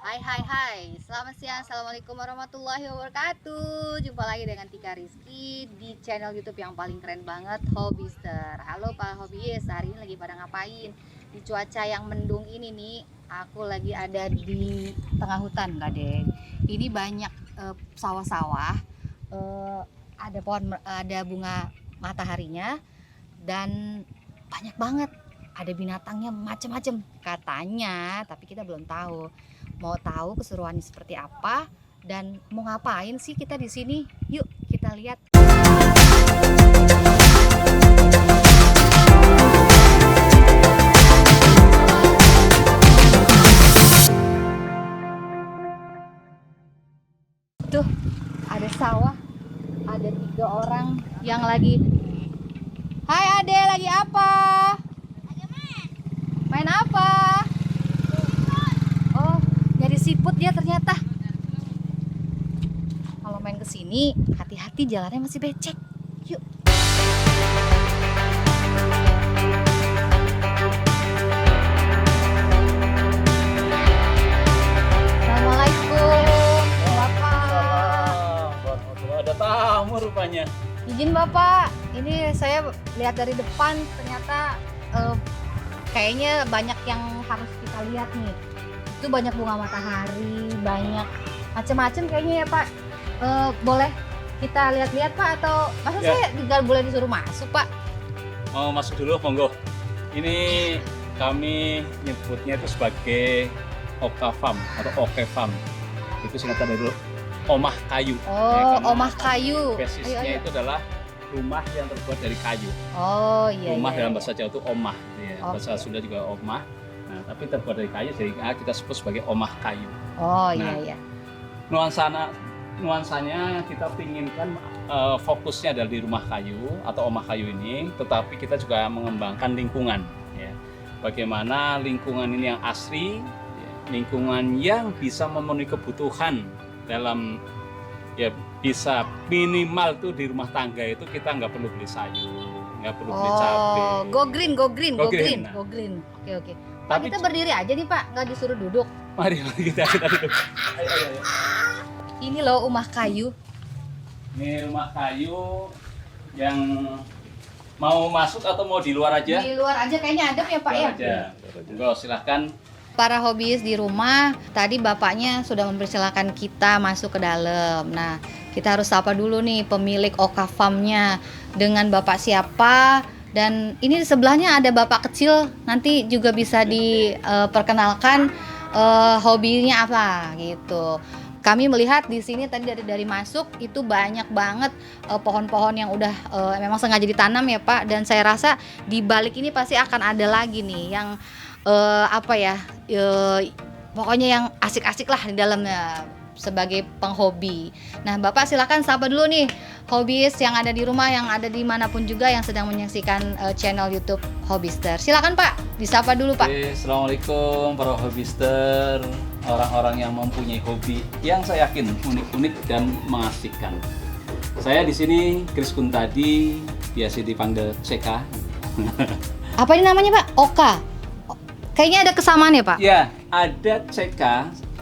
Hai, selamat siang, assalamualaikum warahmatullahi wabarakatuh. Jumpa lagi dengan Tika Rizky di channel YouTube yang paling keren banget, Hobbyster. Halo Pak Hobbyist, hari ini lagi pada ngapain? Di cuaca yang mendung ini nih, aku lagi ada di tengah hutan, Kak. Ini banyak sawah-sawah, ada pohon, ada bunga mataharinya, dan banyak banget. Ada binatangnya macam-macam katanya, tapi kita belum tahu. Mau tahu keseruannya seperti apa dan mau ngapain sih kita di sini? Yuk kita lihat. Tuh, ada sawah, ada 3 orang yang lagi. Hai Ade, lagi apa? Main apa? Oh, nyari siput dia ternyata. Kalau main ke sini, hati-hati jalannya masih becek. Yuk. Assalamualaikum, Bapak. Ada tamu rupanya. Izin Bapak, ini saya lihat dari depan ternyata kayaknya banyak yang harus kita lihat nih. Itu banyak bunga matahari, banyak macam-macam kayaknya ya Pak. Boleh kita lihat-lihat Pak, atau masa Ya. saya nggak boleh disuruh masuk Pak? Mau masuk dulu, monggo. Ini kami nyebutnya itu sebagai Oka Farm atau Oke Farm. Itu singkatan dari Omah Kayu. Oh, karena Omah Kayu. Basisnya Ayo. itu adalah rumah yang terbuat dari kayu. Oh iya. Rumah iya, dalam iya. bahasa Jawa itu omah, ya. Oke. Bahasa Sunda juga omah. Nah, tapi terbuat dari kayu, jadi kita sebut sebagai Omah Kayu. Oh Nah, iya. Nuansanya kita pinginkan fokusnya adalah di rumah kayu atau omah kayu ini, tetapi kita juga mengembangkan lingkungan, ya. Bagaimana lingkungan ini yang asri, ya, lingkungan yang bisa memenuhi kebutuhan dalam, ya, bisa minimal tuh di rumah tangga itu kita nggak perlu beli sayur, nggak perlu beli cabai. Oh, go green. Go green, nah. Oke. Pak, Tapi kita berdiri aja nih Pak, nggak disuruh duduk. mari kita duduk. Ayo. Ini loh rumah kayu. Ini rumah kayu yang mau masuk atau mau di luar aja? Di luar aja kayaknya adem ya Pak Luar ya. aja. Monggo silahkan. Para hobis di rumah, tadi bapaknya sudah mempersilahkan kita masuk ke dalam. Nah, kita harus sapa dulu nih pemilik Oka Farm-nya. Dengan bapak siapa? Dan ini di sebelahnya ada bapak kecil. Nanti juga bisa diperkenalkan hobinya apa gitu. Kami melihat di sini tadi dari masuk itu banyak banget pohon-pohon yang udah memang sengaja ditanam ya Pak. Dan saya rasa di balik ini pasti akan ada lagi nih yang pokoknya yang asik-asik lah di dalamnya sebagai penghobi. Nah Bapak silakan sapa dulu nih hobis yang ada di rumah, yang ada dimanapun juga yang sedang menyaksikan channel YouTube Hobbyster. Silakan Pak, disapa dulu Pak. Oke, assalamualaikum para hobbyster, orang-orang yang mempunyai hobi yang saya yakin unik-unik dan mengasihkan. Saya di sini Kris Kuntadi, biasa dipanggil CK. Apa ini namanya Pak? Oka. Kayaknya ada kesamaan ya Pak? Ya, ada CK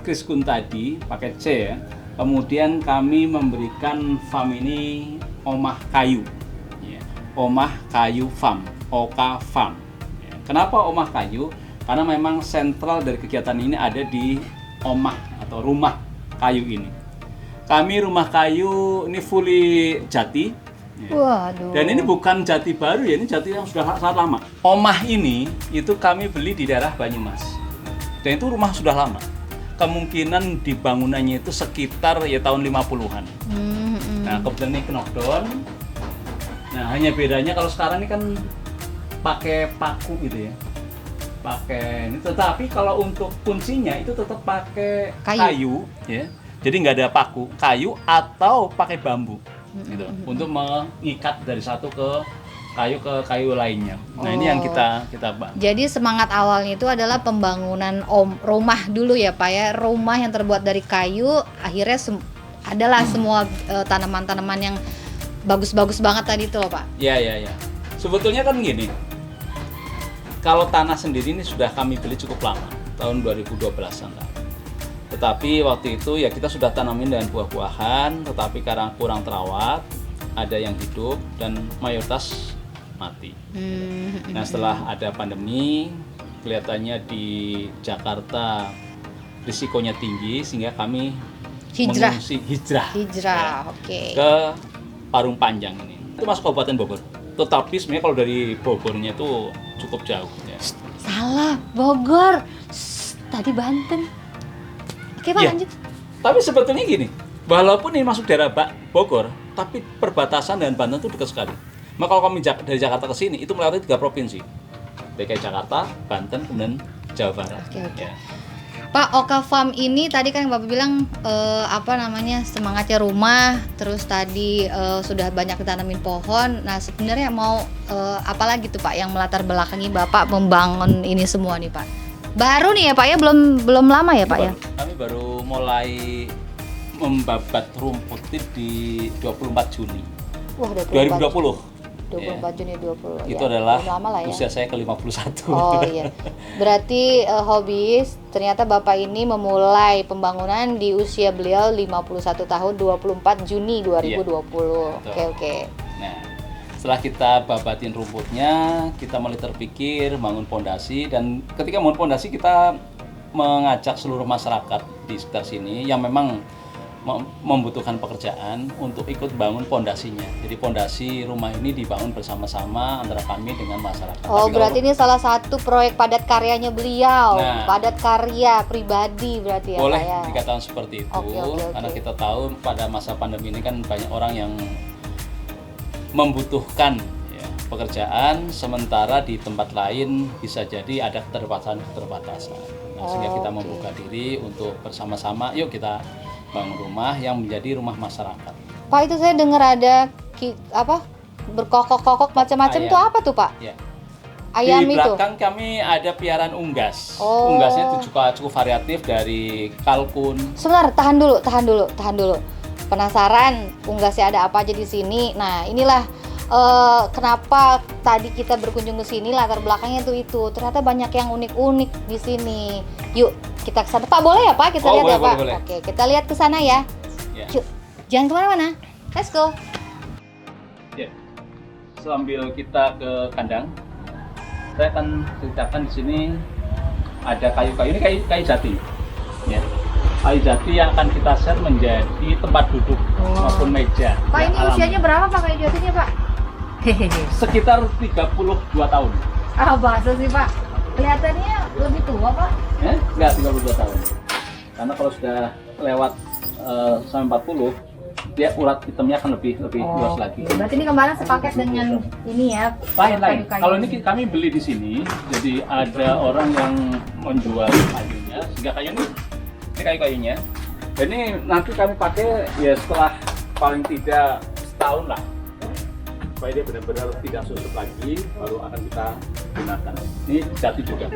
Kris Kuntadi pakai C ya. Kemudian kami memberikan farm ini Omah Kayu, ya. Omah Kayu Farm, Oka Farm. Ya. Kenapa Omah Kayu? Karena memang sentral dari kegiatan ini ada di Omah atau rumah kayu ini. Kami rumah kayu ini fully jati. Ya. Waduh. Dan ini bukan jati baru ya, ini jati yang sudah sangat lama. Omah ini itu kami beli di daerah Banyumas. Dan itu rumah sudah lama. Kemungkinan dibangunannya itu sekitar ya tahun 50-an. Nah, kebetulan ini knockdown. Nah, hanya bedanya kalau sekarang ini kan pakai paku gitu ya. Pakai ini, tetapi kalau untuk kuncinya itu tetap pakai kayu ya. Jadi nggak ada paku, kayu atau pakai bambu. Gitu, untuk mengikat dari satu ke kayu lainnya. Nah, ini yang kita bangun. Jadi semangat awalnya itu adalah pembangunan rumah dulu ya Pak ya. Rumah yang terbuat dari kayu, akhirnya adalah semua tanaman-tanaman yang bagus-bagus banget tadi tuh Pak. Ya. Sebetulnya kan gini. Kalau tanah sendiri ini sudah kami beli cukup lama, tahun 2012-an lah. Tetapi waktu itu ya kita sudah tanamin dengan buah-buahan, tetapi karena kurang terawat, ada yang hidup dan mayoritas mati. Nah setelah ada pandemi, kelihatannya di Jakarta risikonya tinggi sehingga kami mengungsi hijrah ya, Oke. ke Parung Panjang ini. Itu masuk Kabupaten Bogor. Tetapi sebenarnya kalau dari Bogornya itu cukup jauh. Ya. Salah, Bogor. Tadi Banten. Oke Pak, Ya, lanjut. tapi sebetulnya gini, walaupun ini masuk daerah Bogor, tapi perbatasan dengan Banten itu dekat sekali. Maka kalau kami dari Jakarta ke sini, itu melewati 3 provinsi. DKI Jakarta, Banten, kemudian Jawa Barat. Oke. Ya. Pak, Oka Farm ini tadi kan Bapak bilang semangatnya rumah, terus tadi sudah banyak ditanamin pohon. Nah sebenarnya mau apa lagi tuh Pak yang melatar belakangi Bapak membangun ini semua nih Pak? Baru nih ya Pak ya, belum lama ya Pak ya? Kami baru mulai membabat rumput di 24 Juni Wah, 2020. 24 Juni 20. Itu ya, adalah belum lama lah ya. usia saya ke-51. Oh iya. Berarti hobis ternyata Bapak ini memulai pembangunan di usia beliau 51 tahun 24 Juni 2020. Iya, Oke. Nah, setelah kita babatin rumputnya, kita mulai terpikir bangun pondasi, dan ketika bangun pondasi kita mengajak seluruh masyarakat di sekitar sini yang memang membutuhkan pekerjaan untuk ikut bangun pondasinya. Jadi pondasi rumah ini dibangun bersama-sama antara kami dengan masyarakat. Oh, berarti ini salah satu proyek padat karyanya beliau. Nah, padat karya pribadi berarti ya boleh Pak ya. dikatakan seperti itu. Oke. Karena kita tahu pada masa pandemi ini kan banyak orang yang membutuhkan ya, pekerjaan, sementara di tempat lain bisa jadi ada keterbatasan. Nah, sehingga kita membuka diri untuk bersama-sama, yuk kita bangun rumah yang menjadi rumah masyarakat. Pak, itu saya dengar ada berkokok-kokok macam-macam Ayam. tuh apa tuh Pak? Ya. Ayam Di itu. belakang kami ada piaraan unggas. Oh. Unggasnya itu cukup variatif, dari kalkun. Sebentar, tahan dulu. Penasaran unggasnya ada apa aja di sini. Nah, inilah kenapa tadi kita berkunjung ke sini, latar belakangnya tuh itu. Ternyata banyak yang unik-unik di sini. Yuk, kita ke sana. Pak, boleh ya Pak? Kita lihat ya Pak. Boleh. Oke, kita lihat ke sana ya. Ya. Yuk, jangan kemana-mana. Let's go. Ya. Sambil kita ke kandang, saya akan ceritakan di sini ada kayu-kayu. Ini kayu jati. Ya. Kayu jati yang akan kita share menjadi tempat duduk maupun meja. Pak, ini usianya berapa Pak kayu jatinya Pak? Hehehe. Sekitar 32 tahun. Ah, bahasa sih Pak. Kelihatannya lebih tua Pak. Enggak, 32 tahun. Karena kalau sudah lewat sampai 40, dia urat hitamnya akan lebih luas lagi. Berarti ini kemarin sepaket dengan ini ya. Lain. kayu-kayu. Kalau ini kami beli di sini, jadi ada orang yang menjual kayunya, sehingga ini kayu-kayunya. Dan ini nanti kami pakai ya setelah paling tidak setahun lah, supaya dia benar-benar tidak susut lagi, baru akan kita gunakan. Ini jati juga.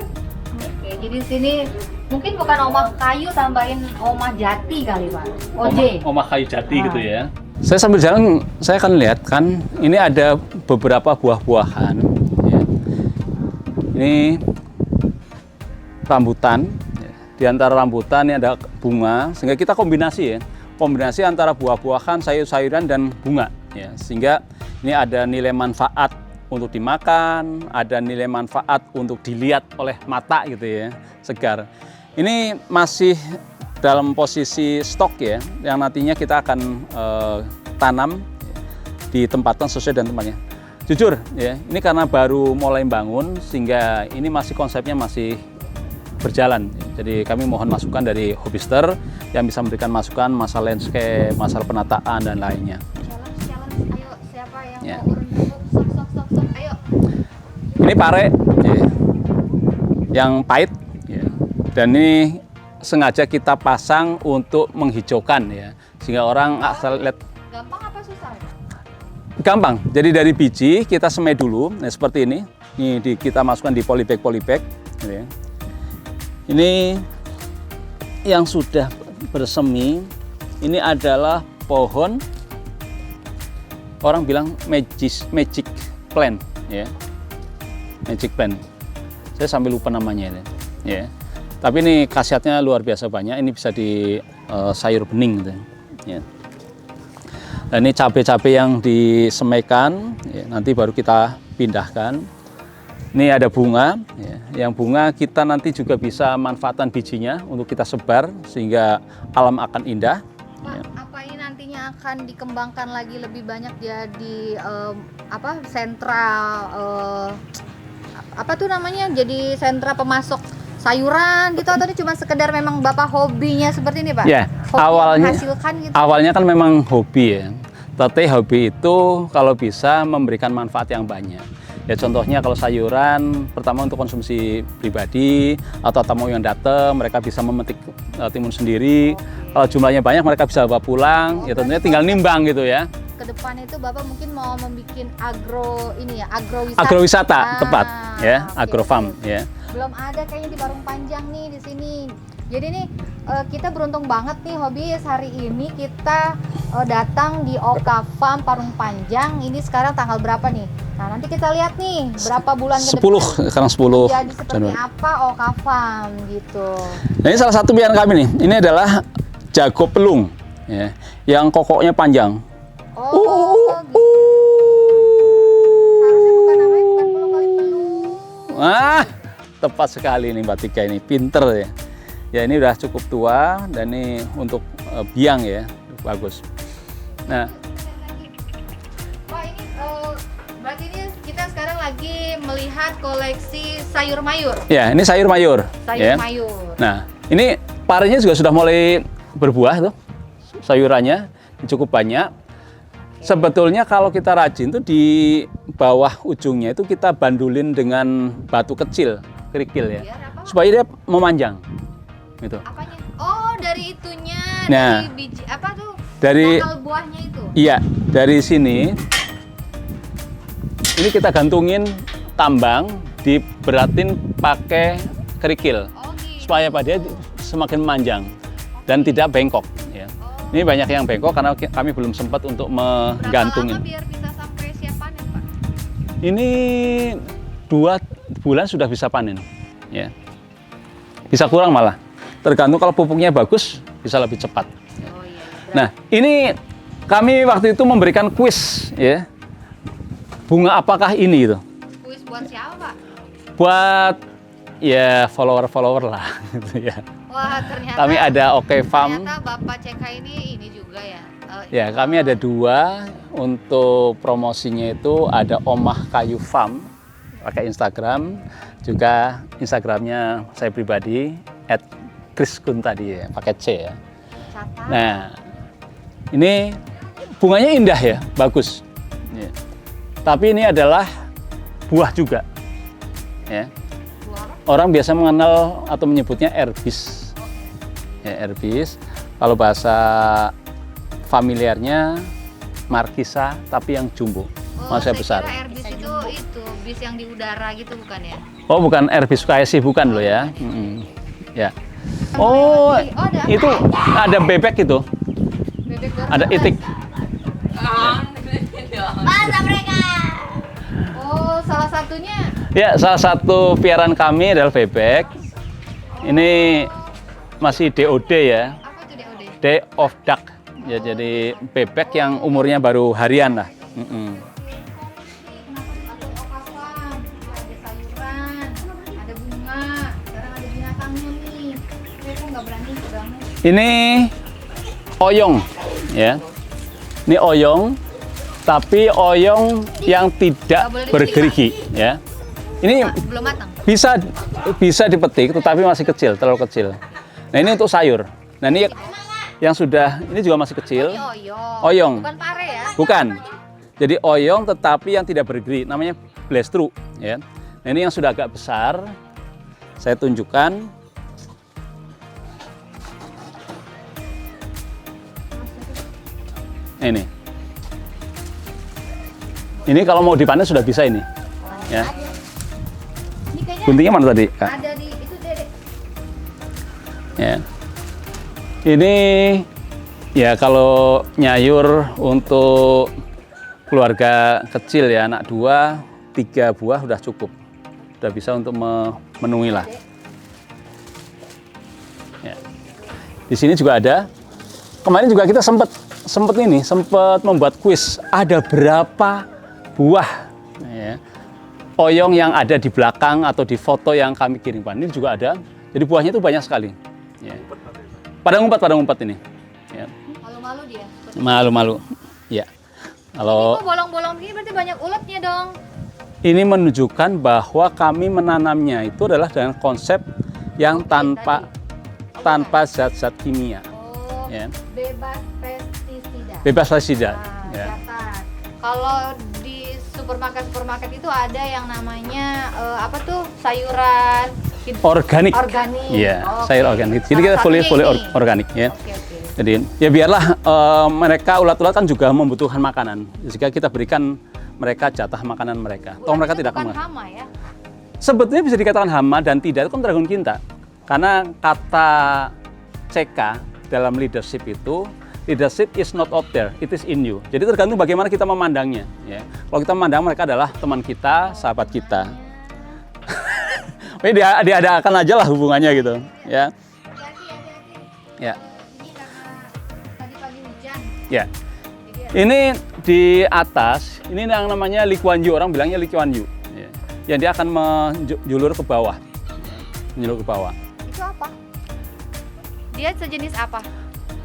Oke, jadi di sini mungkin bukan omah kayu, tambahin omah jati kali Pak. Omah kayu jati gitu ya. Saya sambil jalan, saya akan lihat kan, ini ada beberapa buah-buahan. Ya. Ini rambutan. Ya. Di antara rambutan ini ada bunga, sehingga kita kombinasi ya. Kombinasi antara buah-buahan, sayur-sayuran dan bunga. Ya. Sehingga ini ada nilai manfaat untuk dimakan, ada nilai manfaat untuk dilihat oleh mata gitu ya, segar. Ini masih dalam posisi stok ya, yang nantinya kita akan tanam di tempatan sesuai dengan tempatnya. Jujur ya, ini karena baru mulai bangun sehingga ini konsepnya masih berjalan. Jadi kami mohon masukan dari hobister yang bisa memberikan masukan masalah landscape, masalah penataan dan lainnya. Challenge, ayo siapa yang Ya. mau urun dulu? Sok, ayo. Ini pare ya, yang pahit ya. Dan ini sengaja kita pasang untuk menghijaukan ya, sehingga orang asal lihat. Gampang apa susah? Gampang. Jadi dari biji kita semai dulu, nah seperti ini. Ini kita masukkan di polybag gitu ya. Ini yang sudah bersemi, ini adalah pohon, orang bilang magic plant ya. Magic plant. Saya sambil lupa namanya ini. Ya. Tapi ini khasiatnya luar biasa banyak. Ini bisa di sayur bening gitu. Ya. Dan ini cabai-cabai yang disemaikan, ya, nanti baru kita pindahkan. Ini ada bunga, ya. Yang bunga kita nanti juga bisa manfaatkan bijinya untuk kita sebar sehingga alam akan indah. Pak, Ya. apa ini nantinya akan dikembangkan lagi lebih banyak jadi sentra apa tuh namanya? Jadi sentra pemasok sayuran gitu, atau ini cuma sekedar memang Bapak hobinya seperti ini, Pak? Ya, Hobi awalnya menghasilkan gitu. awalnya kan memang hobi ya. Tapi hobi itu kalau bisa memberikan manfaat yang banyak. Ya contohnya kalau sayuran, pertama untuk konsumsi pribadi atau tamu yang datang, mereka bisa memetik timun sendiri. Kalau jumlahnya banyak, mereka bisa bawa pulang. Ya tentunya tinggal nimbang gitu ya. Ke depan itu Bapak mungkin mau membuat agrowisata. Agrowisata tepat ya, oke, agrofarm oke. ya. Belum ada kayaknya di Parung Panjang nih di sini. Jadi nih kita beruntung banget nih Hobis, hari ini kita datang di Oka Farm Parung Panjang. Ini sekarang tanggal berapa nih? Nah, nanti kita lihat nih berapa bulan ke 10, depan. sekarang 10 Jadi seperti Januari. apa Oka Farm gitu. Nah, ini salah satu pilihan kami nih. Ini adalah jago pelung ya, yang kokoknya panjang. Oh, gitu. Seharusnya bukan namanya bukan pelung kali pelung. Wah, tepat sekali nih Mbak Tika ini, pinter ya. Ya ini udah cukup tua dan ini untuk biang ya, bagus. Nah, Wah ini berarti ini kita sekarang lagi melihat koleksi sayur mayur. ya ini sayur mayur. Sayur Ya. mayur. Nah, ini parinya juga sudah mulai berbuah tuh, sayurannya cukup banyak. Sebetulnya kalau kita rajin tuh di bawah ujungnya itu kita bandulin dengan batu kecil, kerikil ya, Biar apa? supaya dia memanjang. Gitu. Apanya? Oh, dari itunya, Nah. dari biji apa tuh? Dari Bakal buahnya itu. Iya, dari sini ini kita gantungin tambang, diberatin pakai kerikil Oh, gitu. supaya pada dia semakin memanjang dan tidak bengkok. Ya. Oh. Ini banyak yang bengkok karena kami belum sempat untuk Berapa lama menggantungin. biar bisa sampai siap panen, Pak? Ini 2 bulan sudah bisa panen. Ya. Bisa kurang malah. Tergantung kalau pupuknya bagus, bisa lebih cepat. Oh iya. Nah, ini kami waktu itu memberikan kuis ya. Bunga apakah ini itu? Kuis buat siapa, Pak? Buat ya follower-follower lah gitu ya. Wah, ternyata Kami ada Oke Farm. ternyata Bapak CK ini juga ya. Ya, kami ada 2 untuk promosinya itu ada Omah Kayu Farm pakai Instagram, juga Instagramnya saya pribadi @Kriskun tadi ya, pakai C ya. Catat. Nah, ini bunganya indah ya, bagus. Ya. Tapi ini adalah buah juga. Ya. Buah apa? Orang biasa mengenal atau menyebutnya erbis. Ya, erbis. Kalau bahasa familiarnya markisa, tapi yang jumbo, maksudnya besar. Saya kira Airbus itu bis yang di udara gitu bukan ya? Oh, bukan erbis KSI, bukan loh ya. Ya. Oh, ada itu ada bebek itu. bebek Ada itik. Masa mereka? Oh, salah satunya Ya, salah satu piaraan kami adalah bebek. Ini masih DOD ya, apa itu DOD? Day of Duck. Ya, jadi bebek yang umurnya baru harian lah. Kenapa dipakai okasan? Ada sayuran, ada bunga, sekarang ada binatangnya nih. Saya kok nggak berani pegang. Ini oyong, ya. Ini oyong, tapi oyong yang tidak Nggak boleh bergerigi, ya. Ini Belum matang. bisa dipetik, tetapi masih kecil, terlalu kecil. Nah, ini untuk sayur. Nah, ini yang sudah, ini juga masih kecil. Ini oyong. Oyong. Bukan pare ya? Bukan. Jadi oyong tetapi yang tidak bergerigi, namanya blestru, ya. Nah, ini yang sudah agak besar. Saya tunjukkan. Ini kalau mau dipanen sudah bisa ini. Ya. Ini kayaknya Guntingnya mana tadi, Kak? ada di itu Dede. Ya. Ini ya kalau nyayur untuk keluarga kecil ya, anak 2, 3 buah sudah cukup. Sudah bisa untuk memenuhi lah. Di sini juga ada. Kemarin juga kita sempat membuat kuis. Ada berapa buah ya, oyong yang ada di belakang atau di foto yang kami kirimkan. Ini juga ada. Jadi buahnya itu banyak sekali. Ya. Pada ngumpet ini. Ya. Malu-malu dia. Malu-malu. Ya. Kalau Ini bolong-bolong begini berarti banyak ulatnya dong. ini menunjukkan bahwa kami menanamnya itu adalah dengan konsep yang tanpa zat-zat kimia. Oh, Ya. bebas pestisida. Bebas pestisida. Nah, Ya. catat. Kalau di supermarket itu ada yang namanya apa tuh sayuran Organik. organik. Iya, Oke. sayur organik. Jadi Salah kita boleh satunya ini. organik ya. Oke. Jadi ya biarlah mereka ulat-ulat kan juga membutuhkan makanan. Jika kita berikan mereka jatah makanan mereka, toh mereka tidak akan bukan makan. hama ya. Sebetulnya bisa dikatakan hama dan tidak, itu kan tergantung kita. Karena kata CK dalam leadership itu, leadership is not out there, it is in you. Jadi tergantung bagaimana kita memandangnya. Ya. Kalau kita memandang mereka adalah teman kita, sahabat kita. Diadakan aja lah hubungannya gitu. Ya. Hati-hati. Ya. Ini karena tadi pagi hujan. Ya. Jadi Ini di atas, ini yang namanya Lee Kuan Yew, orang bilangnya Lee Kuan Yew. Ya. Yang dia akan menjulur ke bawah. Menjulur ke bawah. itu apa? Dia sejenis apa?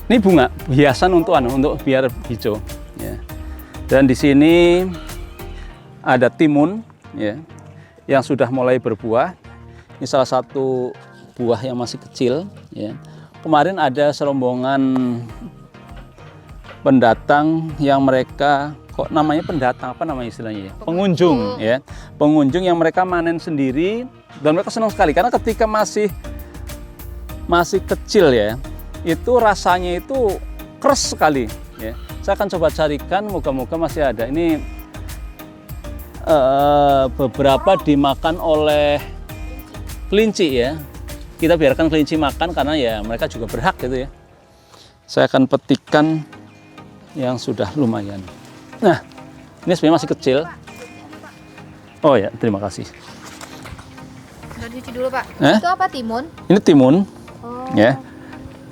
Ini bunga hiasan untuk biar hijau. Ya. Dan di sini ada timun, ya, yang sudah mulai berbuah. Ini salah satu buah yang masih kecil. Ya. Kemarin ada serombongan pendatang yang mereka, kok namanya pendatang, apa namanya istilahnya ya? Pengunjung ya. Pengunjung yang mereka manen sendiri dan mereka senang sekali karena ketika masih kecil ya, itu rasanya itu keras sekali ya. Saya akan coba carikan, moga-moga masih ada. Ini beberapa dimakan oleh kelinci ya. Kita biarkan kelinci makan karena ya mereka juga berhak gitu ya. Saya akan petikan yang sudah lumayan. Nah, ini sebenarnya masih kecil. Oh ya, terima kasih. Udah dicuci dulu, Pak. Eh? Itu apa, timun? Ini timun, Oh. ya.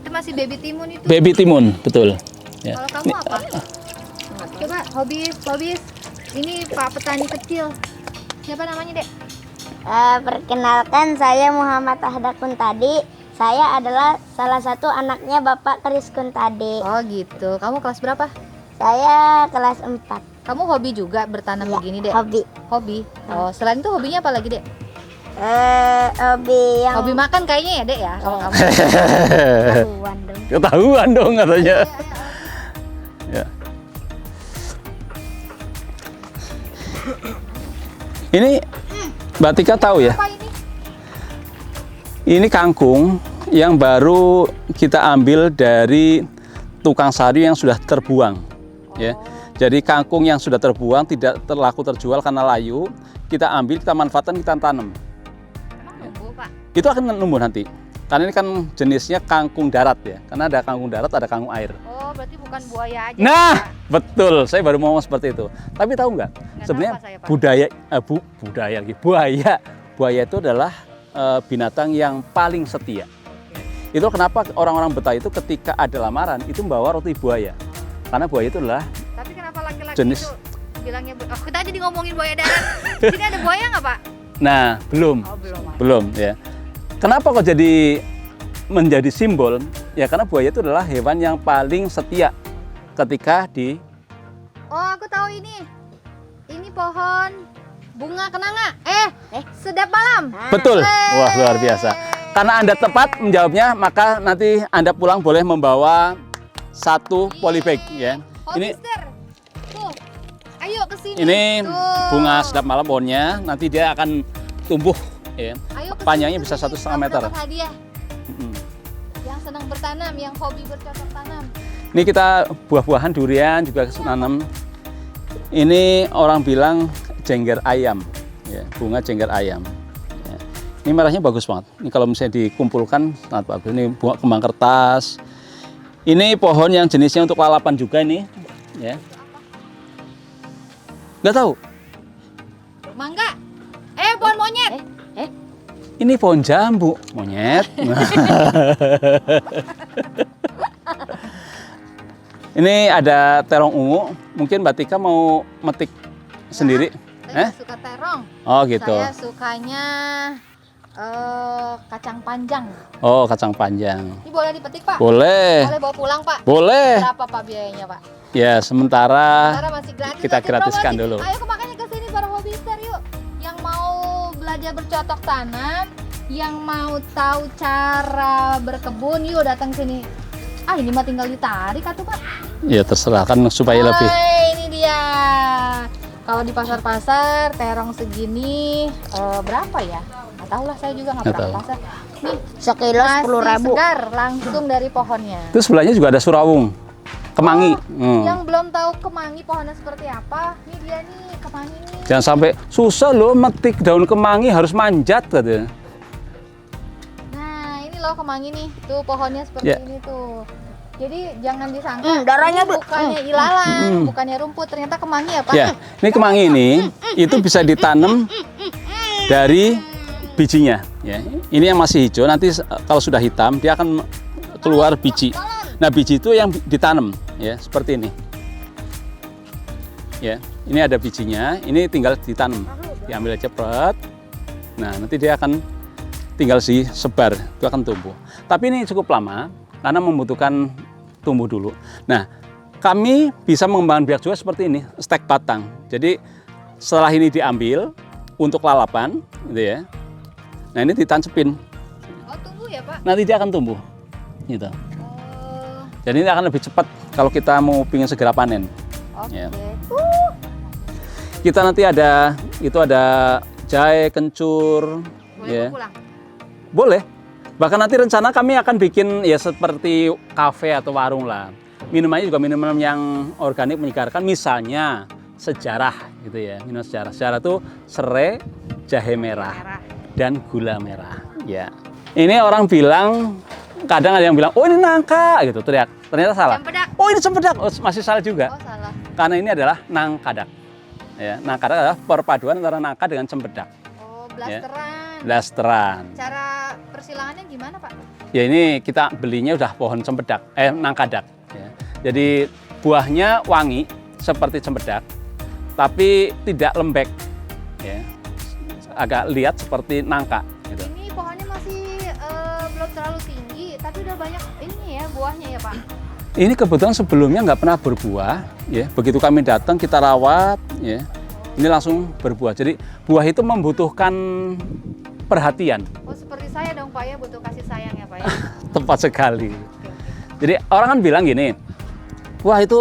Itu masih baby timun itu. Baby timun, betul. Ya. Kalau kamu apa? Coba hobis. Ini Pak petani kecil. Siapa namanya, Dek? Perkenalkan, saya Muhammad Ahda Kuntadi. Saya adalah salah satu anaknya Bapak Kris Kuntadi. Oh, gitu. Kamu kelas berapa? Saya kelas 4. Kamu hobi juga bertanam Ya, begini, Dek? hobi. Hobi. Oh, selain itu hobinya apa lagi, Dek? Hobi yang Hobi makan kayaknya ya, Dek ya, kalau kamu. ketahuan dong. Ketahuan dong katanya. Ya. Ini Mbak Tika tahu ya? Apa ini? Ini kangkung yang baru kita ambil dari tukang sayur yang sudah terbuang. Ya. Jadi kangkung yang sudah terbuang tidak laku terjual karena layu, kita ambil, kita manfaatkan, kita tanam. Emang numbuh, Pak? Itu akan numbuh nanti. Karena ini kan jenisnya kangkung darat ya. Karena ada kangkung darat, ada kangkung air. Oh, berarti bukan buaya aja. Nah, Pak. betul. Saya baru mau ngomong seperti itu. Tapi tahu nggak? Sebenarnya tahu, Pak, saya, Pak. buaya itu adalah binatang yang paling setia. Itu kenapa orang-orang Betawi itu ketika ada lamaran itu membawa roti buaya. Karena buaya itu adalah Tapi kenapa laki-laki jenis. itu bilangnya oh, kita jadi ngomongin buaya darat. Sini ada buaya nggak, Pak? Nah, belum. Oh, belum. Pak. Belum ya. Kenapa kok jadi menjadi simbol? Ya karena buaya itu adalah hewan yang paling setia ketika di. Oh, aku tahu ini. Ini pohon bunga kenanga. Sedap malam. Betul. Wah, luar biasa. Karena Anda tepat menjawabnya, maka nanti Anda pulang boleh membawa 1 polybag ya. Ini Mister. Tuh. Ayo ke sini. ini Tuh. bunga sedap malam pohonnya. Nanti dia akan tumbuh ya. Ayo ke Panjangnya sini, bisa ke sini. 1,5 meter. Dapat hadiah. Mm-mm. Yang senang bertanam, yang hobi bercocok tanam. Ini kita buah-buahan durian juga nanam. Ini orang bilang jengger ayam, ya, bunga jengger ayam. Ya. Ini merahnya bagus banget. Ini kalau misalnya dikumpulkan sangat bagus. Ini bunga kembang kertas. Ini pohon yang jenisnya untuk lalapan juga ini, ya. Nggak tahu. Mangga. Pohon monyet. Ini pohon jambu, monyet. Ini ada terong ungu. Mungkin Mbak Tika mau metik sendiri. Saya nggak suka terong. Oh gitu. Saya sukanya kacang panjang. Oh, kacang panjang. Ini boleh dipetik, Pak? Boleh. Boleh bawa pulang, Pak? Boleh. Berapa, Pak, biayanya, Pak? Ya, sementara Sekarang masih gratis. kita Nanti gratiskan promosi. dulu. Ayo makanya ke sini para hobister yuk. Yang mau belajar bercocok tanam, yang mau tahu cara berkebun, yuk datang sini. Ah, ini mah tinggal ditarik atuh, Pak. ya terserah kan supaya lebih. Ini dia. Kalau di pasar-pasar terong segini berapa ya? Nggak tahu lah, saya juga nggak Nggak pernah tahu. ke pasar. Nih, Sekilo masih 10.000. segar langsung dari pohonnya. Itu sebelahnya juga ada surawung, kemangi. Yang belum tahu kemangi pohonnya seperti apa, ini dia nih kemangi nih. Jangan sampai susah loh metik daun kemangi, harus manjat katanya. Nah, ini loh kemangi nih, tuh pohonnya seperti Ya. ini tuh. Jadi jangan disangka darahnya, ini Bu. bukannya ilalang, bukannya rumput, ternyata kemangi ya Pak. Ya, ini kemangi ini itu bisa ditanam dari bijinya. Ya, ini yang masih hijau. Nanti kalau sudah hitam dia akan keluar biji. Nah, biji itu yang ditanam, ya seperti ini. Ya, ini ada bijinya. Ini tinggal ditanam, diambil cepet. Nah, nanti dia akan tinggal disebar, itu akan tumbuh. Tapi ini cukup lama karena membutuhkan tumbuh dulu. Nah, kami bisa mengembangkan biak juga seperti ini, stek batang. Jadi setelah ini diambil untuk lalapan, gitu ya. Nah, ini ditancepin. Oh, tunggu ya Pak. Nanti dia akan tumbuh, gitu. Oh, Jadi ini akan lebih cepat kalau kita mau ingin segera panen. oke. Ya. Kita nanti ada jahe, kencur, Boleh ya. bawa pulang. Boleh. Bahkan nanti rencana kami akan bikin ya seperti kafe atau warung lah. Minumannya juga minuman yang organik menyegarkan, misalnya sejarah gitu ya. Minum sejarah. Sejarah itu serai, jahe merah, dan gula merah. Ya. Ini orang bilang, kadang ada yang bilang, oh ini nangka gitu, teriak. Ternyata salah. Cempedak. Oh ini cempedak, oh, masih salah juga. Oh, salah. Karena ini adalah nangkadak. Ya, nangkadak adalah perpaduan antara nangka dengan cempedak. Oh, blasteran. Blasteran. Cara persilangannya gimana Pak? Ya ini kita belinya udah pohon cempedak, nangkadak. Ya. Jadi buahnya wangi seperti cempedak, tapi tidak lembek. Ya. Agak lihat seperti nangka. Gitu. Ini pohonnya masih belum terlalu tinggi, tapi udah banyak ini ya buahnya ya Pak. Ini kebetulan sebelumnya nggak pernah berbuah. Ya. Begitu kami datang kita rawat, ya. Ini langsung berbuah. Jadi buah itu membutuhkan perhatian. Oh seperti saya dong Pak ya, butuh kasih sayang ya Pak ya. Tepat sekali. Jadi orang kan bilang gini, wah itu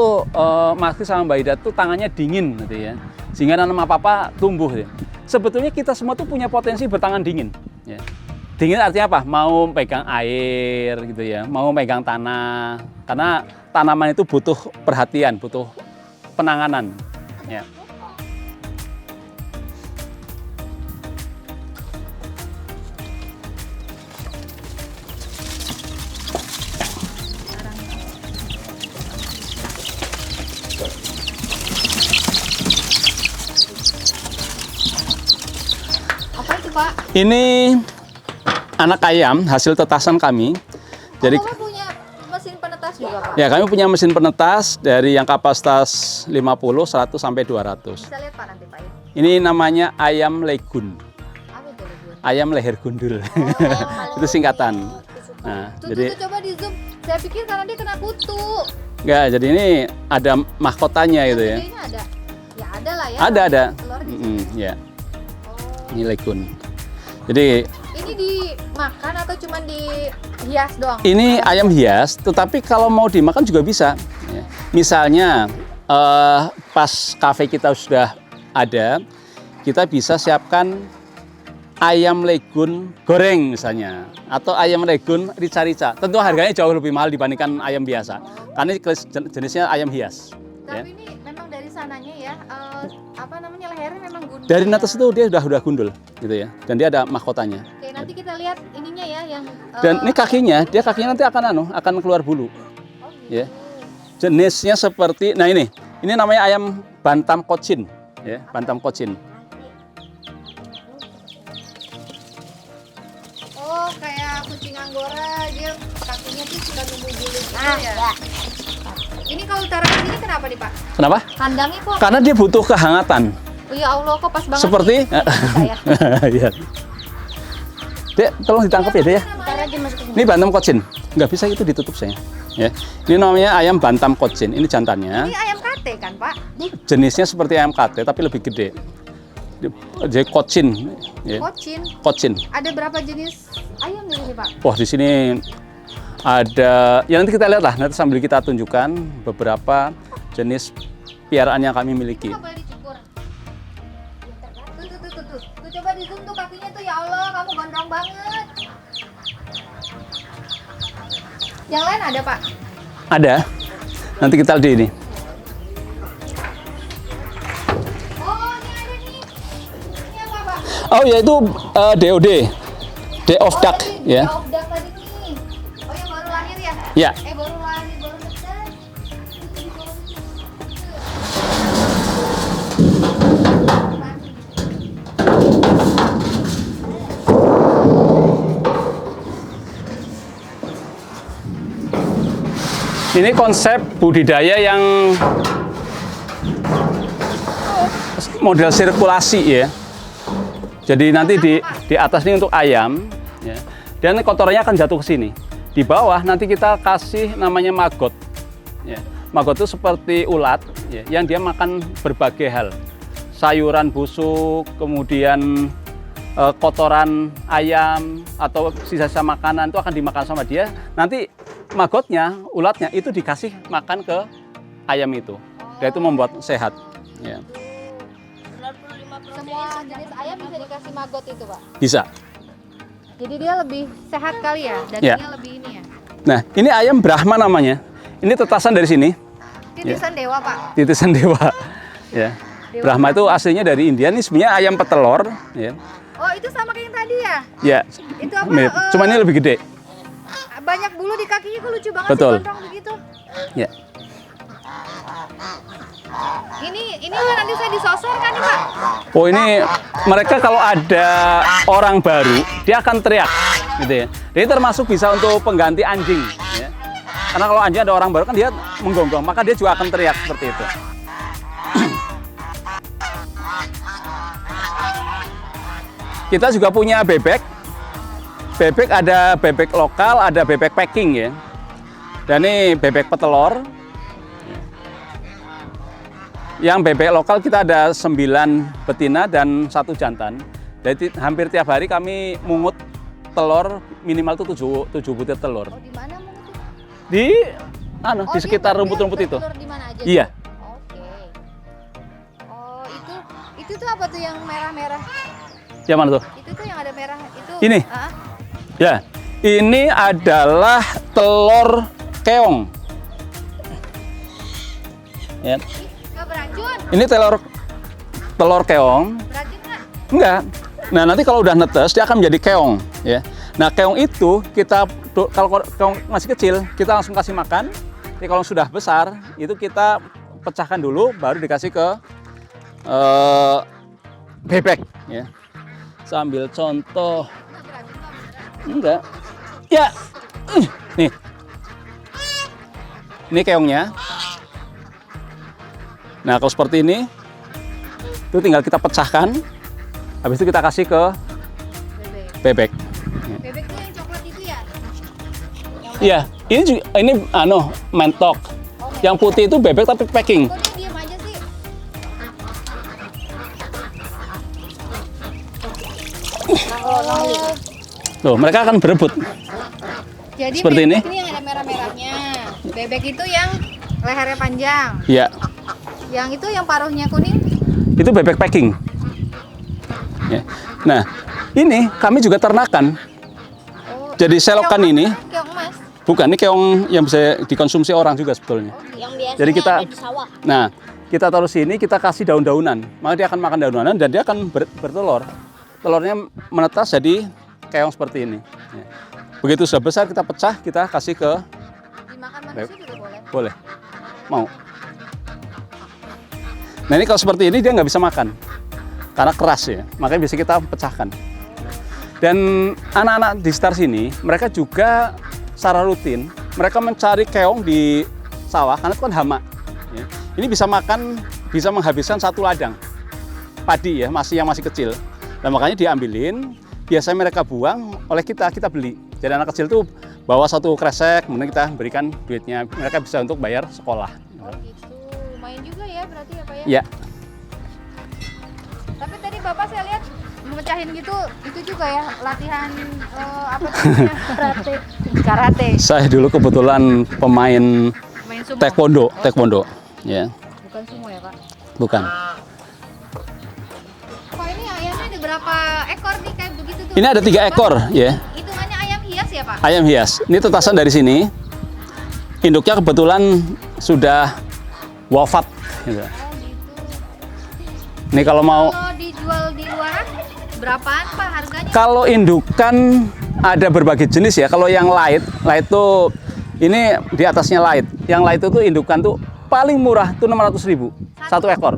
Mas Kris sama Mbak Ida tuh tangannya dingin gitu ya, sehingga nanam apa-apa tumbuh. Ya. Sebetulnya kita semua tuh punya potensi bertangan dingin. Ya. Dingin artinya apa? Mau pegang air gitu ya, mau pegang tanah. Karena tanaman itu butuh perhatian, butuh penanganan. Ya. Apa itu Pak? Ini anak ayam hasil tetasan kami. Jadi Bapak punya mesin penetas juga Pak? ya kami punya mesin penetas dari yang kapasitas 50, 100 sampai 200. Bisa lihat Pak nanti Pak ya? Ini namanya ayam legun, Apa itu Bun? ayam leher gundul. Itu singkatan. Nah, jadi Tuh, coba di zoom. Saya pikir karena dia kena kutu. enggak, jadi ini ada mahkotanya gitu ya. Gedenya ada? Ya ada lah ya. Ada. Telurnya. Ya, Oh. ini legun. Jadi Ini dimakan atau cuma dihias doang? ini ayam hias, tetapi kalau mau dimakan juga bisa. Ya. Misalnya pas kafe kita sudah ada, kita bisa siapkan ayam legun goreng misalnya, atau ayam legun rica-rica. Tentu harganya jauh lebih mahal dibandingkan ayam biasa, karena jenisnya ayam hias. Ya. Tapi ini memang dari sananya ya, apa namanya lehernya memang gundul. Dari ya? atas itu dia udah gundul, gitu ya, dan dia ada mahkotanya. Oke, nanti kita lihat ininya ya yang. Dan ini kakinya nanti akan keluar bulu. Oh, Ya. gitu. Jenisnya seperti, nah ini namanya ayam bantam cochin, ya, bantam cochin. Oh, kayak kucing anggora dia kakinya tuh suka tumbuh bulu gitu Ah, ya. ya. Ini kalau taruh di sini kenapa nih Pak? Kenapa? Kandangnya kok? Karena dia butuh kehangatan. Oh ya Allah, kok pas banget. Seperti Saya. Iya. Dek, tolong ditangkap ya, Dek ya. Ntar aja masuk ke sini. Ini bantam kocin. Nggak bisa itu ditutup saya. Ya. Ini namanya ayam bantam kocin. Ini jantannya. Ini ayam kate kan Pak? Jenisnya seperti ayam kate tapi lebih gede. Jadi kocin. Ya. Kocin. Kocin. Ada berapa jenis ayam di sini Pak? Wah, di sini ada. Ya nanti kita lihat lah. Nanti sambil kita tunjukkan beberapa jenis piaraan yang kami miliki. Itu nggak boleh dicukur. Tuh. Tuh coba di zoom tuh kakinya tuh, ya Allah, kamu gondrong banget. Yang lain ada Pak? Ada. Nanti kita lihat di ini. Oh, ini ada nih. Ini apa Pak? Oh ya itu DOD. Day of Duck Tadi, ya. Day of Duck tadi nih. Oh yang baru lahir ya? Ya. Baru lahir, baru netas. Ini konsep budidaya yang model sirkulasi ya. Jadi nanti di atas ini untuk ayam, ya. Dan kotorannya akan jatuh ke sini. Di bawah nanti kita kasih namanya maggot. Ya. Maggot itu seperti ulat, ya, yang dia makan berbagai hal, sayuran busuk, kemudian kotoran ayam atau sisa-sisa makanan itu akan dimakan sama dia. Nanti maggotnya, ulatnya itu dikasih makan ke ayam itu. Dan itu membuat sehat. Ya. Semua jenis ayam bisa dikasih maggot itu Pak? Bisa. Jadi dia lebih sehat kali ya? Dagingnya lebih ini ya? Nah, ini ayam Brahma namanya. Ini tetasan dari sini. Titisan dewa Pak? Titisan dewa. Ya. Dewa Brahma itu aslinya dari India. Ini sebenarnya ayam petelur. Ya. Oh itu sama kayak yang tadi ya? Ya. Itu apa? Mirip. Cuma ini lebih gede. Banyak bulu di kakinya, kok lucu banget Betul. sih gondrong begitu. Ya. Ini nanti saya disosor kan nih Pak? Oh ini mereka kalau ada orang baru dia akan teriak, gitu ya. Jadi termasuk bisa untuk pengganti anjing. Ya. Karena kalau anjing ada orang baru kan dia menggonggong, maka dia juga akan teriak seperti itu. Kita juga punya bebek. Bebek ada bebek lokal, ada bebek packing ya. Dan ini bebek petelur. Yang bebek lokal kita ada 9 betina dan 1 jantan. Jadi hampir tiap hari kami mungut telur minimal tuh 7 butir telur. Oh di mana mau itu? Di di sekitar rumput-rumput itu. Telur di mana aja? Iya. Oke. Oh itu tuh apa tuh yang merah-merah? Yang mana tuh? Itu tuh yang ada merah itu. Ini? Ah? Ya. Ini adalah telur keong. Ya. Nggak beracun? Ini telur keong. Beracun nggak? Enggak. Nah, nanti kalau udah netes dia akan menjadi keong, ya. Nah, keong itu kita kalau keong masih kecil, kita langsung kasih makan. Jadi kalau sudah besar, itu kita pecahkan dulu baru dikasih ke bebek, ya. Sambil contoh. Nggak beracun kok beneran. Enggak. Ya. Nih. Ini keongnya. Nah, kalau seperti ini, itu tinggal kita pecahkan. Habis itu kita kasih ke Bebek. bebek. Bebek tuh yang coklat itu ya? Iya, ini juga ini mentok. Yang putih itu bebek tapi packing. Kok dia diem aja sih? Oh, Tuh, mereka akan berebut. jadi Seperti ini? bebek ini yang ada merah-merahnya. Bebek itu yang lehernya panjang. Iya, Yang itu yang paruhnya kuning. itu bebek packing. Ya. Nah, ini kami juga ternakan. Oh, Jadi selokan keong ini, apa? Keong emas. bukan, ini keong yang bisa dikonsumsi orang juga sebetulnya. Yang biasanya Jadi kita- ada di sawah. Nah, kita taruh sini, kita kasih daun-daunan. Maka dia akan makan daun-daunan dan dia akan bertelur. Telurnya menetas jadi keong seperti ini. Ya. Begitu sudah besar kita pecah, kita kasih ke Dimakan manusia juga boleh. boleh. Mau. Nah ini kalau seperti ini dia nggak bisa makan. Karena keras ya, makanya bisa kita pecahkan. Dan anak-anak di sekitar sini, mereka juga secara rutin, mereka mencari keong di sawah karena itu kan hama. Ya. Ini bisa menghabiskan 1 ladang padi ya, yang masih kecil. Nah, makanya diambilin, biasanya mereka buang, oleh kita beli. Jadi anak kecil tuh bawa 1 kresek, kemudian kita berikan duitnya, mereka bisa untuk bayar sekolah. Oh gitu, lumayan juga ya berarti ya Pak ya? Ya, Tapi tadi Bapak saya lihat memecahin gitu, itu juga ya latihan apa namanya? Karate. saya dulu kebetulan pemain Main sumo. taekwondo, ya, Bukan sumo ya Pak? bukan. Pak ini ayamnya ada berapa ekor nih kayak begitu tuh? Ini ada 3 ekor, ya, Hitungannya ayam hias ya Pak? ayam hias. Ini tetasan dari sini. Induknya kebetulan sudah wafat. Gitu. Oh gitu. Ini kalau mau, Kalau dijual di luaran berapaan Pak harganya? kalau indukan ada berbagai jenis ya. Kalau yang light tuh ini di atasnya light. Yang light itu indukan tuh paling murah tuh 600.000 1 ekor.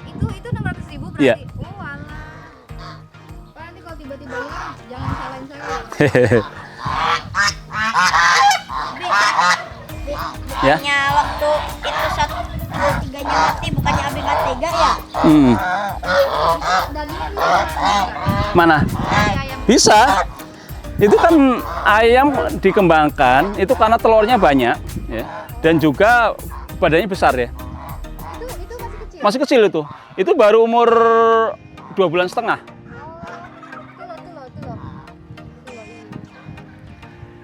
Itu 600.000 berarti? Iya. Oh alah. Pak nanti kalau tiba-tiba hilang jangan salahin saya. Ya. Bukannya waktu itu 1/3-nya mati, bukannya Abi nggak tega ya? Dagingnya bisa Mana? ayam. Bisa. Itu kan ayam dikembangkan itu karena telurnya banyak ya. Dan juga badannya besar ya. Itu masih kecil. Masih kecil itu. Itu baru umur 2,5 bulan. Telur.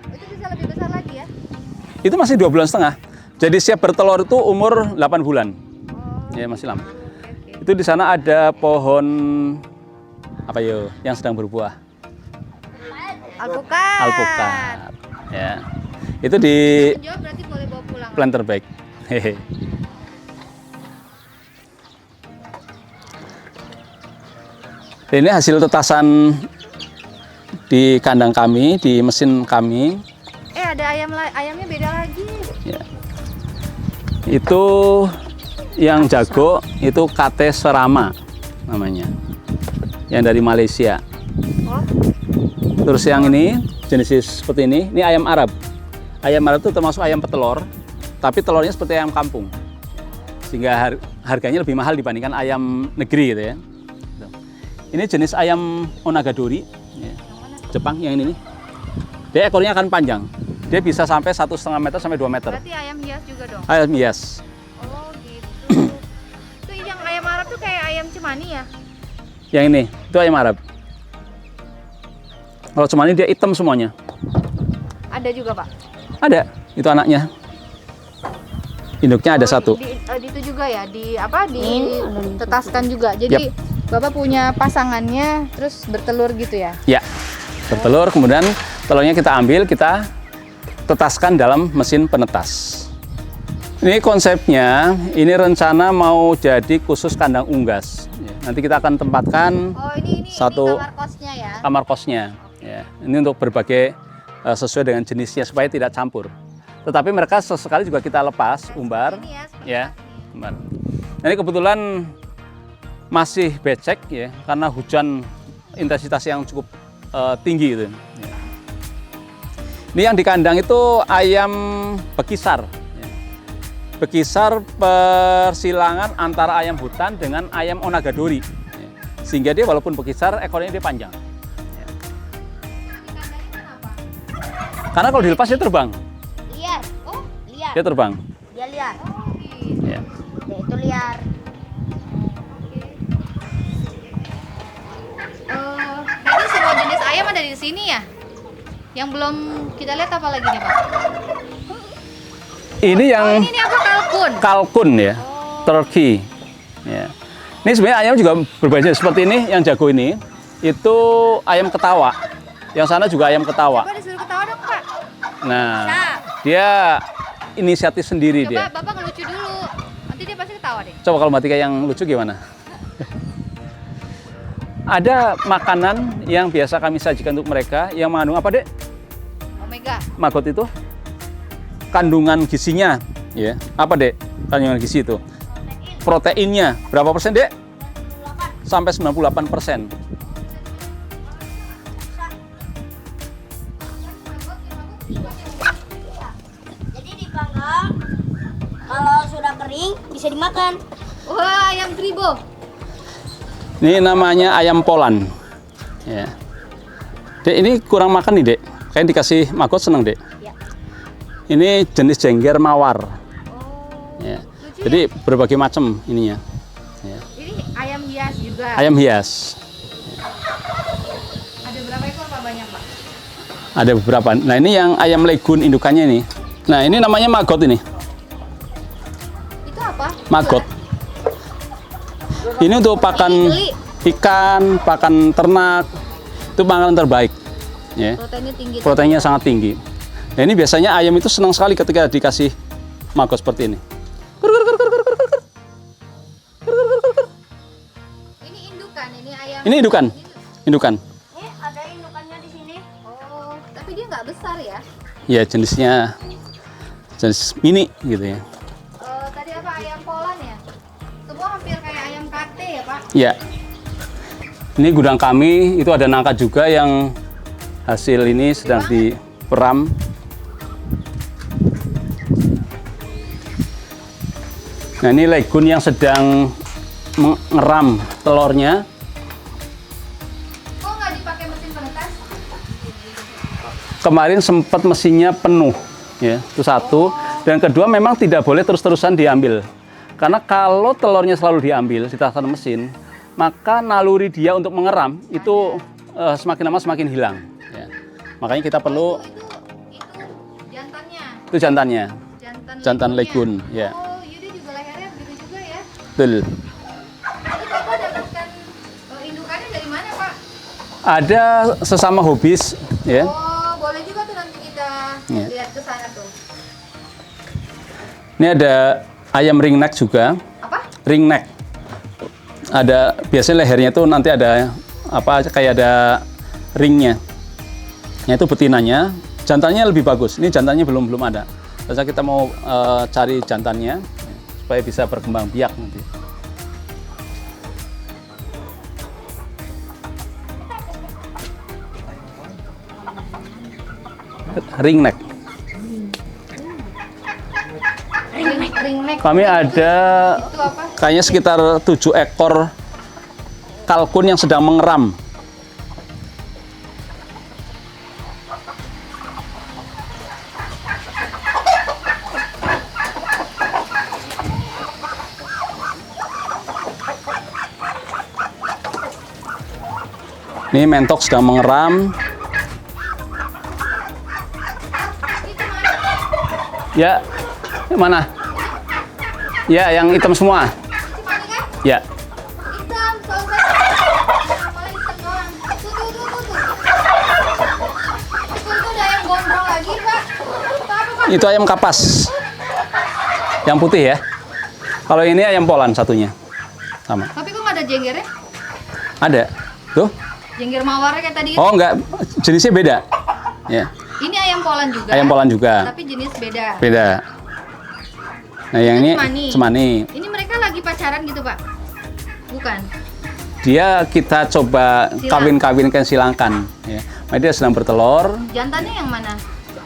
Itu bisa lebih besar lagi ya? Itu masih 2,5 bulan. Jadi siap bertelur itu umur 8 bulan. Ya masih lama. Oke. Itu di sana ada pohon apa yo yang sedang berbuah. Alpukat. Alpukat. Ya. Itu di Menjawab berarti boleh bawa pulang. plan terbaik. Hehe. Ini hasil tetasan di kandang kami, di mesin kami. Ada ayamnya beda lagi. Ya. Itu yang jago itu KT Serama namanya, yang dari Malaysia. Oh, Terus yang ini jenis seperti ini ayam Arab. Ayam Arab itu termasuk ayam petelur, tapi telurnya seperti ayam kampung, sehingga harganya lebih mahal dibandingkan ayam negeri gitu ya. Ini jenis ayam Onagadori, ya. Jepang yang ini nih. Dia ekornya akan panjang. Dia bisa sampai 1,5 meter sampai 2 meter. berarti ayam hias juga dong. Ayam hias. Oh gitu. Itu yang ayam Arab tuh kayak ayam cemani ya? Yang ini, itu ayam Arab. Kalau cuma ini dia hitam semuanya. Ada juga Pak? Ada, itu anaknya. Induknya ada satu. Itu juga ya, ditetaskan juga. Jadi Bapak punya pasangannya, terus bertelur gitu ya? Ya, bertelur, kemudian telurnya kita ambil, kita tetaskan dalam mesin penetas. Ini konsepnya, ini rencana mau jadi khusus kandang unggas. Ya, nanti kita akan tempatkan Oh ini satu kamar kosnya ya? kamar kosnya. Ya, ini untuk berbagai sesuai dengan jenisnya supaya tidak campur. Tetapi mereka sesekali juga kita lepas, umbar. Ini ya, seperti Ya, ini. umbar. Nah, ini kebetulan masih becek ya, karena hujan intensitas yang cukup tinggi itu. Ya. Ini yang di kandang itu ayam bekisar. Ya. Bekisar persilangan antara ayam hutan dengan ayam Onagadori. Ya. Sehingga dia walaupun bekisar, ekornya dia panjang. Ya. Kandangnya kenapa? Karena kalau dilepas dia terbang. Liar. Oh, Liar. Dia terbang. Dia liar. oh gitu. Ya. Dia itu liar. Berarti semua jenis ayam ada di sini ya? Yang belum kita lihat apa lagi nih Pak? Ini yang Oh ini apa kalkun? kalkun ya, turkey. Ya. Ini sebenarnya ayam juga berbeda seperti ini, yang jago ini itu ayam ketawa. Yang sana juga ayam ketawa. Coba disuruh ketawa dong Pak. Nah, dia inisiatif sendiri Coba dia. Bapak ngelucu dulu. Nanti dia pasti ketawa deh. Coba kalau Mbak Tika yang lucu gimana? Ada makanan yang biasa kami sajikan untuk mereka yang mengandung apa, Dek? Omega. Maggot itu kandungan gizinya, ya. Apa, Dek? Kandungan gizi itu. Proteinnya berapa persen, Dek? Sampai 98%. Jadi dipanggang, bisa dimakan. Wah, ayam kribo. Ini namanya ayam Polan. Ya. Dek, ini kurang makan nih, Dek. Kayaknya dikasih maggot seneng, Dek. Ya. Ini jenis jengger mawar. Oh. Ya. Lucu Jadi berbagai macam ininya. Ya. Ini ayam hias juga. Ayam hias. Ada berapa ekor Pak, banyak Pak? Ada beberapa. Nah, ini yang ayam legun indukannya ini. Nah, ini namanya maggot ini. Itu apa? Maggot. Ini untuk pakan Geli. ikan, pakan ternak. Itu makanan terbaik. Ya. Proteinnya tinggi. Proteinnya sangat tinggi. Nah, ini biasanya ayam itu senang sekali ketika dikasih maggot seperti ini. Ini indukan, ini ayam. Ini indukan. Indukan. Ini ada indukannya di sini. Oh, tapi dia nggak besar ya? Ya, jenisnya jenis mini gitu ya. Tadi apa ayam Polan ya? Semua hampir kayak ayam kate ya Pak? Ya. Ini gudang kami, itu ada nangka juga yang hasil ini sedang diperam. Nah, ini legun yang sedang mengeram telurnya. Kok nggak dipakai mesin penetas? Kemarin sempat mesinnya penuh, ya, itu satu. Dan kedua, memang tidak boleh terus-terusan diambil. Karena kalau telurnya selalu diambil di tangan mesin, maka naluri dia untuk mengeram itu semakin lama semakin hilang. Ya. Makanya kita perlu Itu jantannya. itu jantannya, jantan legunnya. legun, ya, Oh, Yudi juga lehernya begitu juga ya? betul. Jadi Bapak dapatkan indukannya dari mana Pak? Ada sesama hobis, ya. Oh, boleh juga tuh nanti kita Ya. lihat ke sana tuh. Ini ada ayam ringneck juga, Apa? ringneck. Ada biasanya lehernya tuh nanti ada apa kayak ada ringnya. Nah, itu betinanya, jantannya lebih bagus. Ini jantannya belum ada. Biasa kita mau cari jantannya supaya bisa berkembang biak nanti. Ringneck. Ringneck. Kami ada Itu apa? kayaknya sekitar 7 ekor kalkun yang sedang mengeram. Ini mentok sedang mengeram. Ya, yang mana? Ya, yang hitam semua. Cimani kan? Ya. Hitam, soalnya malah hitam doang. Itu udah ayam gondrong lagi Pak. Itu apa Pak? Itu ayam kapas. Yang putih ya. Kalau ini ayam Polan satunya. Sama. Tapi kok nggak ada jenggernya? Ada. Tuh. Jengger mawarnya kayak tadi. Oh, enggak. Jenisnya beda. Ya. Ini ayam Polan juga. Ayam Polan juga. Tapi jenis beda. Beda. Nah, yang ini Cemani. cemani. Ini mereka lagi pacaran gitu Pak? Bukan. Dia kita coba Silang. kawin-kawinkan silangkan. Ya. Nah, dia sedang bertelur. Jantannya yang mana?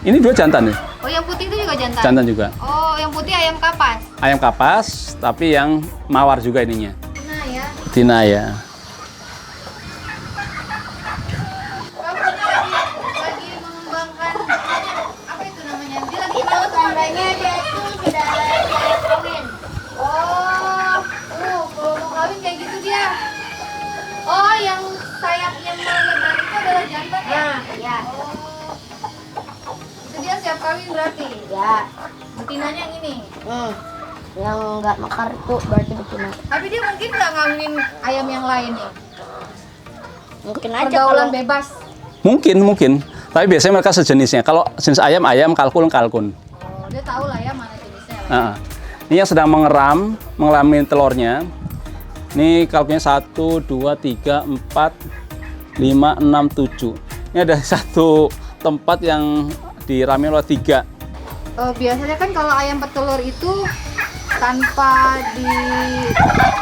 Ini 2 jantan ya. Oh, yang putih itu juga jantan. Jantan juga. Oh, yang putih ayam kapas. Ayam kapas, tapi yang mawar juga ininya. Nah ya. Tina ya. Kamu lagi mengembangkan apa itu namanya? Dia lagi Itu tandanya dia itu sudah siap kawin. Oh, kalau mau kawin kayak gitu dia. Oh, yang sayap yang melebar itu adalah jantan ya? Nah, ya. Oh. Itu dia siap kawin berarti. Ya. Betinanya yang ini. Yang nggak mekar itu berarti betina. Tapi dia mungkin nggak ngawinin ayam yang lain nih. Mungkin aja Pergaulan kalau bebas. Mungkin. Tapi biasanya mereka sejenisnya. Kalau jenis ayam, kalkun. Oh, dia tahu lah ya mana jenisnya. Nah, ini yang sedang mengalami telurnya. Ini kalkunnya 1, 2, 3, 4, 5, 6, 7. Ini ada satu tempat yang dirami oleh 3. Biasanya kan kalau ayam petelur itu tanpa di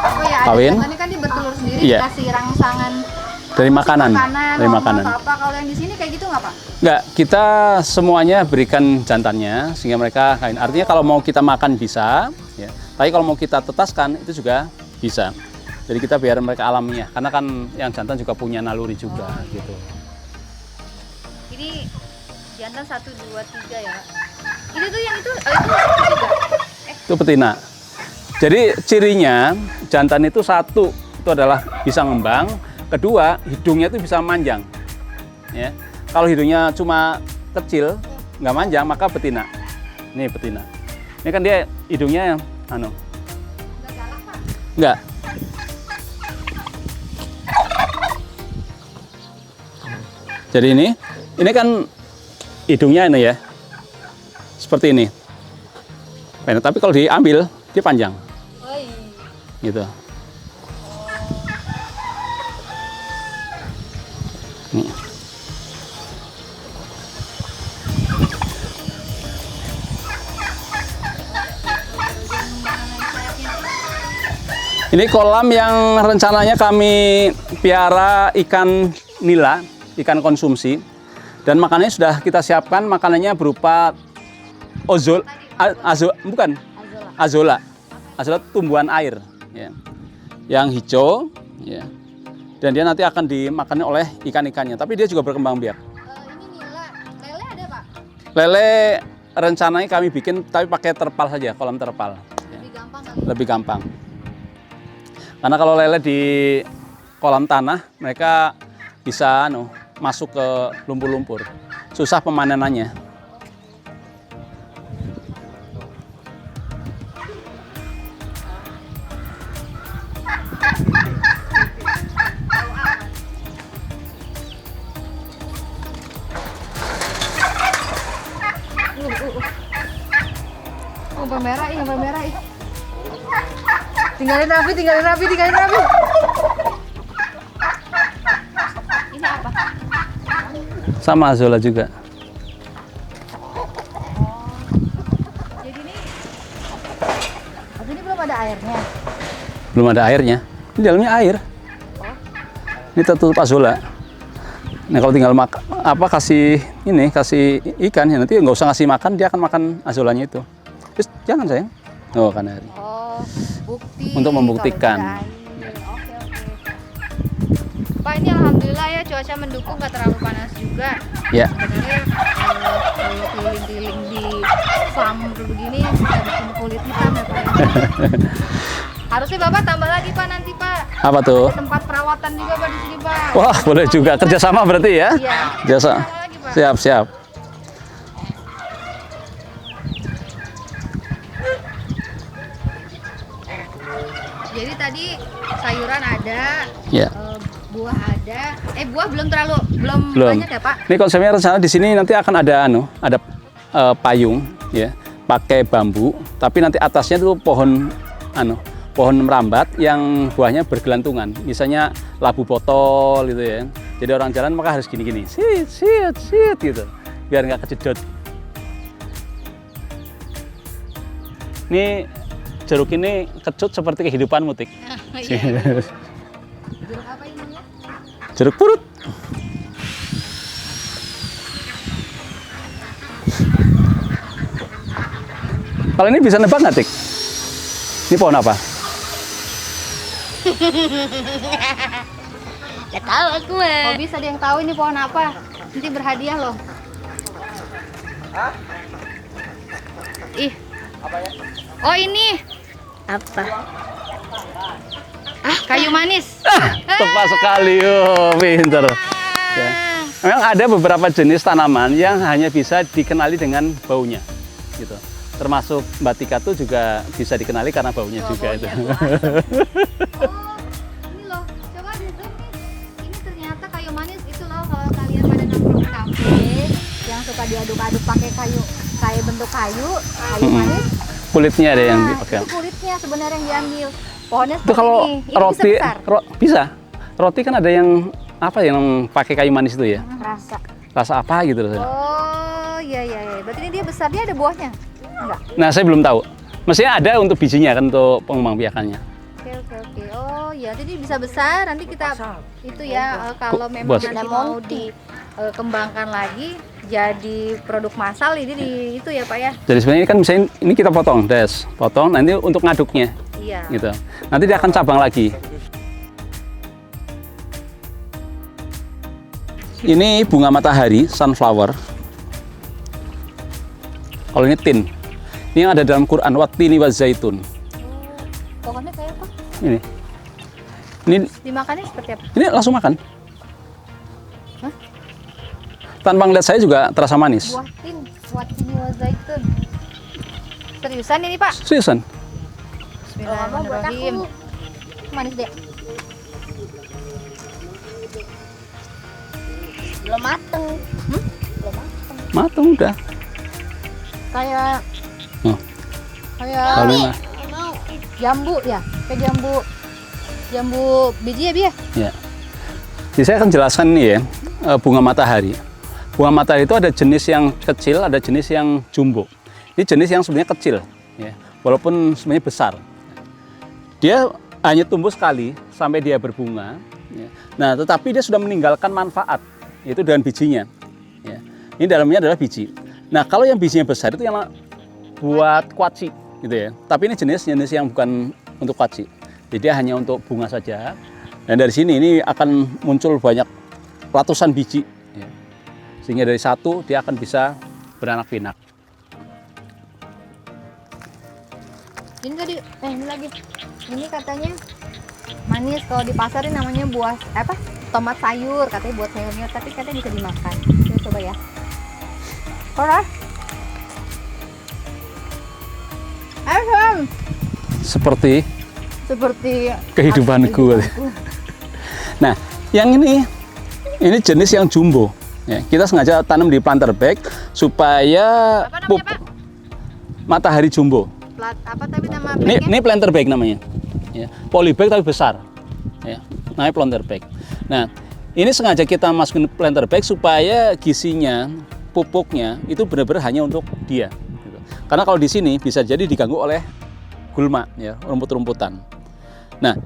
apa ya? Kawin? Ada kan dia bertelur sendiri Iya. dikasih rangsangan Dari makanan. Dari normal makanan. atau apa. Kalau yang di sini kayak gitu nggak Pak? Enggak, kita semuanya berikan jantannya sehingga mereka kawin. Artinya kalau mau kita makan bisa, ya. Tapi kalau mau kita tetaskan itu juga bisa. Jadi kita biar mereka alamiah, karena kan yang jantan juga punya naluri juga gitu. Ini jantan 1, 2, 3 ya. Ini tuh yang itu juga. Itu betina. Jadi cirinya jantan itu satu itu adalah bisa ngembang, kedua hidungnya itu bisa manjang. Ya. Kalau hidungnya cuma kecil nggak manjang maka betina. Ini betina. Ini kan dia hidungnya nggak. Jadi ini kan hidungnya ini ya, seperti ini. Pendek, tapi kalau diambil dia panjang, gitu. Nih. Ini kolam yang rencananya kami piara ikan nila, ikan konsumsi, dan makanannya sudah kita siapkan. Makanannya berupa azola tumbuhan air, ya, yang hijau, ya, dan dia nanti akan dimakan oleh ikan-ikannya. Tapi dia juga berkembang biak. Ini nila, lele ada Pak? Lele rencananya kami bikin, tapi pakai terpal saja, kolam terpal. Lebih gampang kan? Lebih gampang. Karena kalau lele di kolam tanah, mereka bisa masuk ke lumpur-lumpur. Susah pemanenannya. Gambar merah. Tinggalin Raffi. Ini apa? Sama azola juga. Jadi ini belum ada airnya. Belum ada airnya. Ini dalamnya air. Ini tertutup azola. Nah kalau tinggal kasih ikan ya, nanti nggak usah ngasih makan, dia akan makan azolanya itu. Terus jangan sayang. Oh kan air. Oh, bukti. Untuk membuktikan. Oke. Pak, ini alhamdulillah ya cuaca mendukung, nggak terlalu panas juga. Ya. Sebenarnya kalau keliling-keliling di farm begini bisa bikin kulit hitam ya Pak. Harusnya Bapak tambah lagi Pak nanti Pak. Apa tuh? Ada tempat perawatan juga Pak di sini Pak. Wah boleh juga, kerjasama berarti ya? Iya. Jasa. Tambah lagi, Pak. Siap. Jadi tadi sayuran ada, Ya. buah ada. Buah belum banyak ya Pak? Ini konsepnya rencana di sini nanti akan ada payung ya, pakai bambu, tapi nanti atasnya itu pohon merambat yang buahnya bergelantungan. Misalnya labu botol gitu ya. Jadi orang jalan maka harus gini-gini. Sit gitu. Biar nggak kejedot. Ini jeruk ini kecut seperti kehidupan mutik. Iya. Jeruk apa ini ya? Jeruk purut. Kalau ini bisa nebak nggak, Tik? Ini pohon apa? Gak tahu aku mah. Oh bisa ada yang tahu ini pohon apa? Nanti berhadiah loh. Ih. Oh ini Apa? kayu manis. Tepat sekali, pinter. Ya. Memang ada beberapa jenis tanaman yang hanya bisa dikenali dengan baunya, gitu. Termasuk Mbak Tika tuh juga bisa dikenali karena baunya juga itu. Oh, ini loh, coba di zoom nih. Ini ternyata kayu manis itu loh, kalau kalian pada nongkrong kafe yang suka diaduk-aduk pakai kayak bentuk kayu manis. Kulitnya ada yang Itu kulitnya sebenarnya yang diambil. Pohonnya itu seperti kalau ini. Ini roti bisa besar. bisa. Roti kan ada yang yang pakai kayu manis itu ya. Rasa apa gitu loh. Oh iya. Berarti ini dia besar, dia ada buahnya? Enggak. Nah, saya belum tahu. Mestinya ada untuk bijinya kan, untuk pengembang biakannya. Oke. Oh iya, jadi bisa besar. Nanti kita itu ya kalau memang Bos. nanti mau dikembangkan lagi, jadi produk massal ini di itu ya Pak ya? Jadi sebenarnya kan misalnya ini kita potong, potong nanti untuk ngaduknya, Iya. gitu. Nanti dia akan cabang lagi. Ini bunga matahari, sunflower. Kalau ini tin, ini yang ada dalam Quran, wattini wazaitun. Pohonnya kayak apa? Ini Dimakannya seperti apa? ini langsung makan. Hah? Tanpa ngeliat saya juga terasa manis. Buah tin, watini wa zaitun. Seriusan ini Pak? Seriusan? Bismillahirrahmanirrahim. Manis deh. Belum mateng. Hmm? Belum mateng. Matang udah. Kayak Oh. kayak Kalau ini mah, Mau. jambu ya? Kayak jambu biji ya Bi ya? ya. Jadi saya akan jelaskan nih ya, bunga matahari. Bunga matahari itu ada jenis yang kecil, ada jenis yang jumbo. Ini jenis yang sebenarnya kecil, ya, walaupun sebenarnya besar. Dia hanya tumbuh sekali sampai dia berbunga. Ya. Nah, tetapi dia sudah meninggalkan manfaat, yaitu dengan bijinya. Ya. Ini dalamnya adalah biji. Nah, kalau yang bijinya besar itu yang buat kuaci, gitu ya. Tapi ini jenis yang bukan untuk kuaci. Jadi dia hanya untuk bunga saja. Dan dari sini ini akan muncul banyak ratusan biji, ya. Sehingga dari satu dia akan bisa beranak pinak. Ini tadi, ini lagi. Ini katanya manis, kalau di pasar ini namanya buah apa? Tomat sayur, katanya buat sayurnya, tapi katanya bisa dimakan. Kita coba ya. Ora. Seperti Seperti kehidupanku. Nah, yang ini jenis yang jumbo. Ya, kita sengaja tanam di planter bag supaya Apa namanya, Pak? matahari jumbo. Apa tapi nama Ini planter bag namanya. Ya, polybag tapi besar. Ya, namanya planter bag. Nah, ini sengaja kita masukin planter bag supaya gizinya, pupuknya itu benar-benar hanya untuk dia. Gitu. Karena kalau di sini bisa jadi diganggu oleh gulma, ya, rumput-rumputan. Nah,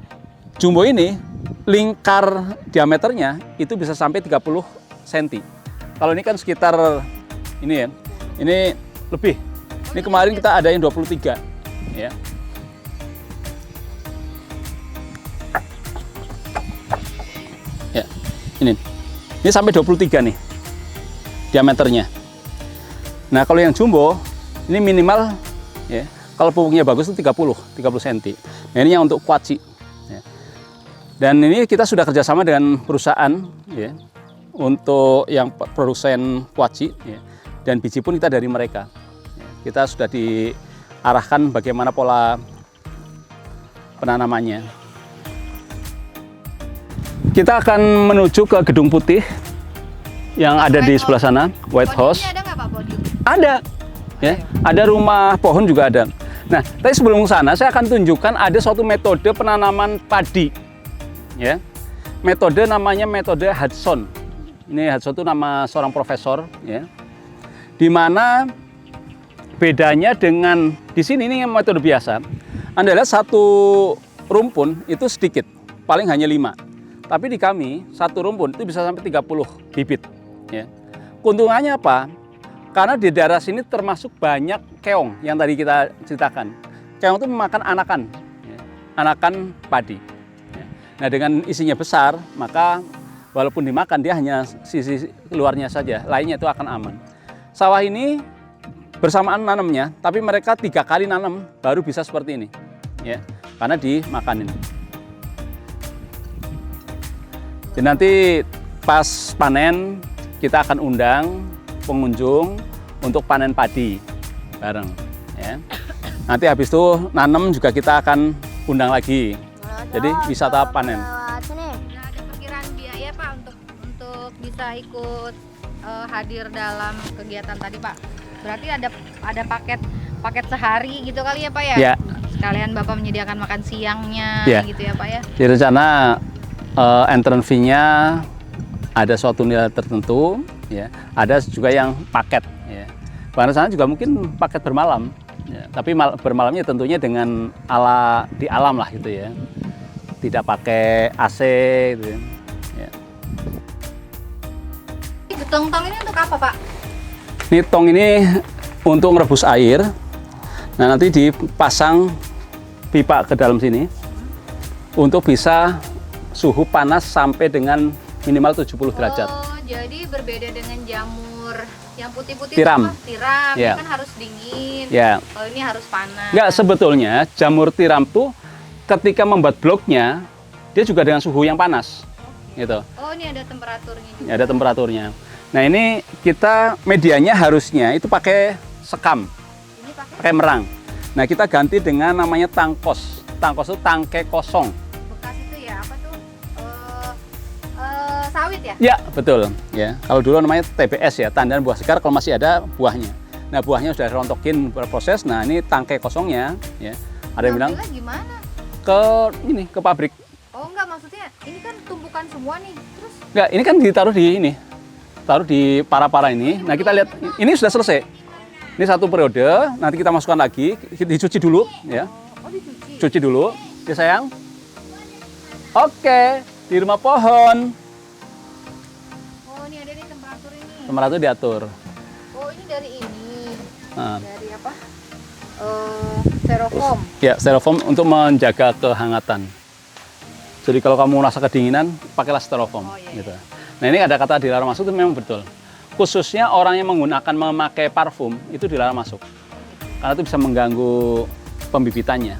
jumbo ini lingkar diameternya itu bisa sampai 30 cm. Kalau ini kan sekitar ini ya. Ini lebih. Ini kemarin kita ada yang 23, ya. Ya. Ini sampai 23 nih diameternya. Nah, kalau yang jumbo ini minimal ya. Kalau pupuknya bagus itu 30 cm. Nah, ini yang untuk kuaci. Ya. Dan ini kita sudah kerjasama dengan perusahaan ya, untuk yang produsen kuaci ya, dan biji pun kita dari mereka. Ya, kita sudah diarahkan bagaimana pola penanamannya. Kita akan menuju ke Gedung Putih yang ada di sebelah sana, White House. Podiumnya ada nggak Pak podium? Ada, ya, ada rumah pohon juga ada. Nah, tapi sebelum ke sana saya akan tunjukkan ada suatu metode penanaman padi, ya. Metode namanya metode Hudson. Ini Hudson itu nama seorang profesor, ya. Di mana bedanya dengan di sini ini metode biasa. Anda lihat satu rumpun itu sedikit, paling hanya 5. Tapi di kami satu rumpun itu bisa sampai 30 bibit, ya. Keuntungannya apa? Karena di daerah sini termasuk banyak keong yang tadi kita ceritakan. Keong itu memakan anakan, ya, anakan padi. Ya. Nah, dengan isinya besar, maka walaupun dimakan dia hanya sisi luarnya saja, lainnya itu akan aman. Sawah ini bersamaan nanamnya, tapi mereka 3 kali nanam baru bisa seperti ini, ya, karena dimakanin. Jadi nanti pas panen kita akan undang pengunjung untuk panen padi bareng, ya. Nanti habis itu nanam juga kita akan undang lagi. Jadi wisata panen. Nah, ada perkiraan biaya Pak untuk bisa ikut hadir dalam kegiatan tadi Pak. Berarti ada paket sehari gitu kali ya Pak ya? Ya. Sekalian Bapak menyediakan makan siangnya Ya. gitu ya Pak ya? Di rencana entrance fee-nya ada suatu nilai tertentu, ya. Ada juga yang paket, ya. Pada sana juga mungkin paket bermalam, ya. Tapi bermalamnya tentunya dengan di alam lah gitu ya. Tidak pakai AC gitu ya. Ya. Getong-tong ini untuk apa Pak? Ini tong ini untuk merebus air. Nah, nanti dipasang pipa ke dalam sini untuk bisa suhu panas sampai dengan minimal 70 derajat. Oh, jadi berbeda dengan jamur yang putih-putih Tiram. Tiram Ya. kan harus dingin. Ya. Kalau ini harus panas. Enggak, sebetulnya jamur tiram tuh ketika membuat bloknya dia juga dengan suhu yang panas. Gitu. Oh, ini ada temperaturnya juga. Ada temperaturnya. Nah, ini kita medianya harusnya itu pakai sekam, Ini pakai pakai merang. Nah, kita ganti dengan namanya tangkos. Tangkos itu tangke kosong. bekas itu ya, apa tuh? Sawit ya? Ya, betul. Ya, kalau dulu namanya TBS ya, tandan buah segar kalau masih ada buahnya. Nah, buahnya sudah rontokin berproses. Nah, ini tangke kosongnya ya. Ada yang bilang Ngambilnya gimana? ke pabrik. Oh, enggak, maksudnya ini kan tumpukan semua nih. Terus Enggak, ini kan ditaruh di ini. Taruh di para-para ini. Nah, kita lihat ini sudah selesai. Ini satu periode, nanti kita masukkan lagi, dicuci dulu ya. oh dicuci. Cuci dulu, ya sayang. Oke, di rumah pohon. Oh, ini ada nih temperatur ini. Temperatur diatur. Oh, ini dari ini. Nah, Dari apa? Styrofoam. ya, styrofoam untuk menjaga kehangatan. Jadi kalau kamu merasa kedinginan, pakailah styrofoam. Oh, iya, Gitu. Nah, ini ada kata dilarang masuk itu memang betul. Khususnya orang yang memakai parfum itu dilarang masuk. Karena itu bisa mengganggu pembibitannya.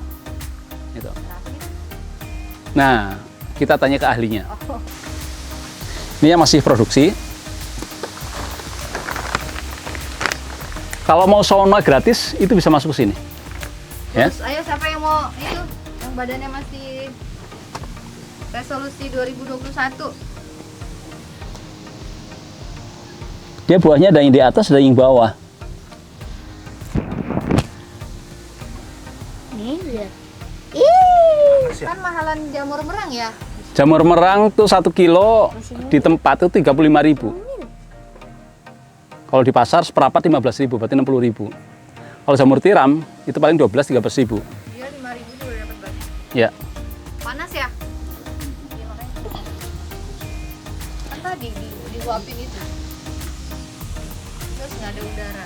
Gitu. Nah, kita tanya ke ahlinya. Oh, Ini yang masih produksi. Kalau mau sauna gratis, itu bisa masuk ke sini. Ya. terus ayo siapa yang mau itu yang badannya masih resolusi 2021? Dia buahnya ada yang di atas, ada yang di bawah. Nih lihat. Ih, Kan mahalan jamur merang ya? Jamur merang tuh 1 kilo di tempat itu 35.000. Kalau di pasar seperempat 15.000, berarti 60.000. Kalau jamur tiram itu paling 12-13.000. Dia 5.000 juga dapat banyak. Ya. Panas ya? Iya, makanya. Kan tadi diuapin itu. Terus nggak ada udara.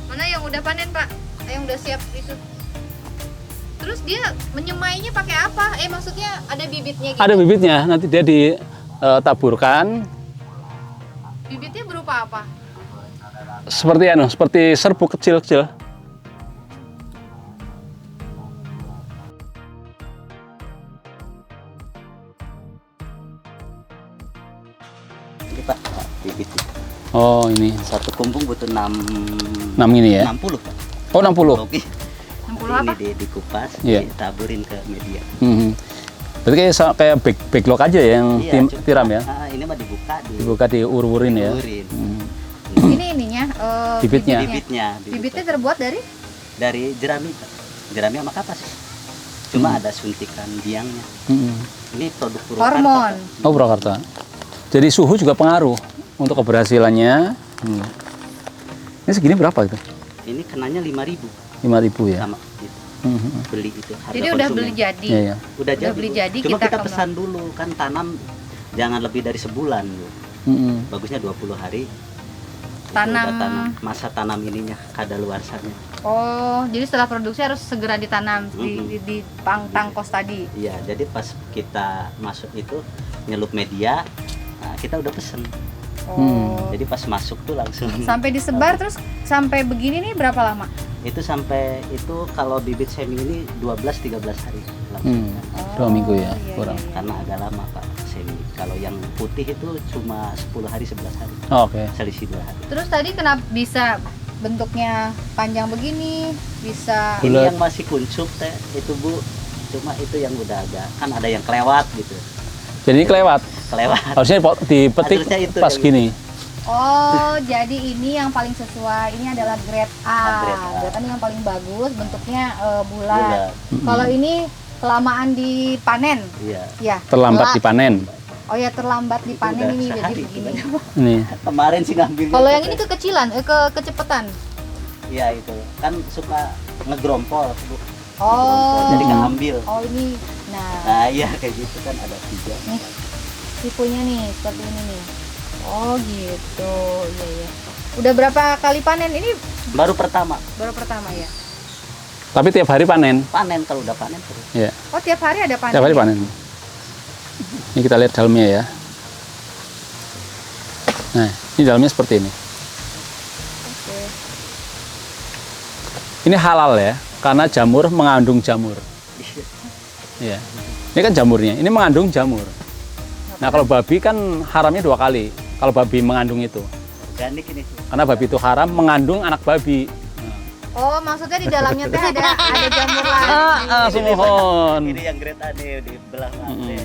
Mana yang udah panen, Pak? Yang udah siap itu. Terus dia menyemainya pakai apa? Maksudnya ada bibitnya gitu? Ada bibitnya, nanti dia ditaburkan Bibitnya berupa apa? seperti serbuk kecil-kecil. Ini Pak, bibit. Oh, ini Satu kumpung butuh 6 ini ya. 60 Pak. Oh, 60. Oke. 60 apa? Ini dikupas, Iya. ditaburin ke media. Mhm. Berarti kayak backlog aja ya yang Iya, tiram ya. Ini mah dibuka, Dibuka diur-urin ya. diurin. Mhm. Ini ininya Bibitnya. Bibitnya terbuat dari dari jerami, Pak. Jerami sama kapas. Cuma ada suntikan biangnya. Mhm. Ini produk Purwakarta, hormon. Pak. Oh, Purwakarta. Jadi suhu juga pengaruh untuk keberhasilannya. Ini segini berapa itu? Ini kenanya 5.000 5.000 ya. sama itu. Mhm. Beli itu harga Jadi udah konsumen. beli jadi. Iya, iya. Udah jadi. beli Bu. jadi, Cuma kita kita kembang. pesan dulu kan tanam jangan lebih dari sebulan, Bu. Mhm. Bagusnya 20 hari. Itu Tanam. udah masa tanam ininya kadaluarsanya. Oh, jadi setelah produksi harus segera ditanam Mhm. di tangkos tadi. Iya, jadi pas kita masuk itu nyelup media, nah kita udah pesen. Oh. Jadi pas masuk tuh langsung. Sampai disebar terus sampai begini nih berapa lama? Itu sampai itu kalau bibit semi ini 12-13 hari langsung. Hmm. 2 minggu ya, iya, kurang. iya, iya. Karena agak lama Pak semi. Kalau yang putih itu cuma 10 hari 11 hari. Oh, oke. Selisih 2 hari. Terus tadi kenapa bisa bentuknya panjang begini? Bisa Bulat. Ini yang masih kuncup teh itu Bu. Cuma itu yang udah agak kan ada yang kelewat gitu. Jadi ini kelewat. Kelewat. Harusnya dipetik Harusnya itu pas yang gini. Oh, jadi ini yang paling sesuai. Ini adalah grade A. Grade A. Grade A ini yang paling bagus, bentuknya bulat. Bulat. Kalau ini kelamaan dipanen, Iya. ya. Terlambat dipanen. Oh ya, terlambat dipanen Udah ini jadi sehari begini. itu. Ini. Kemarin sih ngambilnya. Kalau yang ini kekecilan, kecepatan. Iya itu kan suka ngegrompol Bu. Oh. Jadi nggak ambil. Oh ini, nah Nah iya kayak gitu kan ada 3. nih tipunya nih seperti ini nih. Oh gitu, iya iya. Udah berapa kali panen ini? Baru pertama. Baru pertama ya. Tapi tiap hari panen. Panen kalau udah panen terus. Ya, Oh tiap hari ada panen? tiap hari ya? panen. Ini kita lihat dalamnya ya. Nah, ini dalamnya seperti ini. Oke. Ini halal ya, karena jamur mengandung jamur. Iya. Ini kan jamurnya, ini mengandung jamur. Nah, kalau babi kan haramnya 2 kali. Kalau babi mengandung itu. Organik ini tuh. Karena babi itu haram mengandung anak babi. Oh maksudnya di dalamnya teh ada jamur lagi. Mohon. Ini yang grade A nih di belah lantai.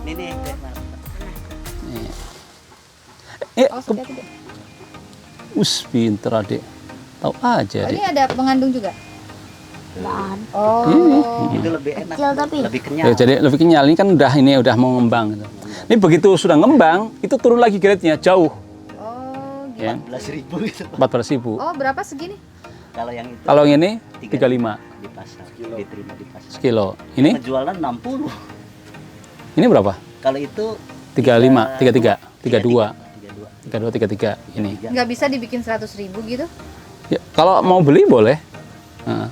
Ini nih grade A. Oh sudah gede. Pinter adik. Tahu aja Oh, adik. ini ada mengandung juga? Oh. Itu lebih enak. Kecil tapi. Lebih kenyal. Ya, jadi lebih kenyal. Ini kan udah mau ngembang gitu. Ini begitu sudah ngembang, itu turun lagi grade-nya jauh. Oh gitu. Ya, 14.000 gitu. 14.000. Oh berapa segini? Kalau yang itu Kalau yang ini 35 di pasar, diterima di pasar. sekilo. Ini Penjualan 60. ini berapa? Kalau itu 35, 33, 32, 32. 33 ini. Nggak bisa dibikin 100.000 gitu? Ya, kalau mau beli boleh. Nah,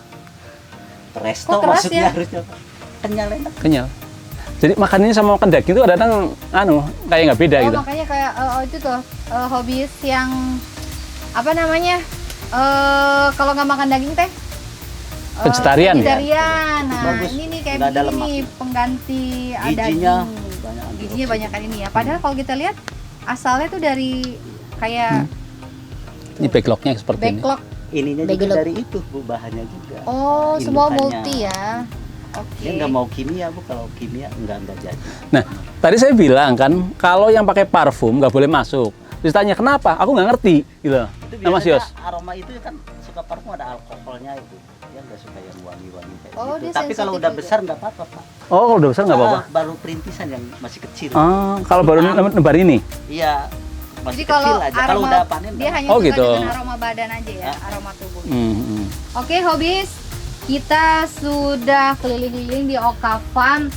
Resto Kok keras maksudnya ya? harusnya kenyal enak. kenyal. Jadi makan ini sama makan daging itu kadang kayak nggak beda Oh gitu. makanya kayak itu tuh hobiis yang apa namanya? Kalau nggak makan daging teh? Vegetarian ya? Vegetarian. Nah Bagus. ini nih kayak Nggak ada begini nih lemak. pengganti Gizinya daging. banyak. Gizinya banyak kan ini ya. Padahal kalau kita lihat asalnya tuh dari kayak Ini backlognya seperti ini. backlog. Ininya Bagel. juga dari itu, Bu, bahannya juga. Oh semua Indukannya. multi ya. Oke. Dia nggak mau kimia, Bu. Kalau kimia nggak jadi. Nah, tadi saya bilang kan, kalau yang pakai parfum nggak boleh masuk. Terus tanya kenapa? Aku nggak ngerti, gitu. Itu Nah, Mas biasanya Yos. aroma itu kan suka parfum ada alkoholnya itu. Dia nggak suka yang wangi-wangi kayak Oh, gitu. dia Tapi kalau sensitif udah juga. besar nggak apa-apa, Pak. Oh, kalau udah besar nggak apa-apa. Baru perintisan yang masih kecil. Kalau baru nebar ini. Iya, masih Jadi kalau kecil aja. Kalau aroma udah panen, dia nggak. hanya Oh, suka gitu. dengan aroma badan aja ya, aroma tubuh. Hmm. Oke, hobis. Kita sudah keliling-keliling di Oka Farm,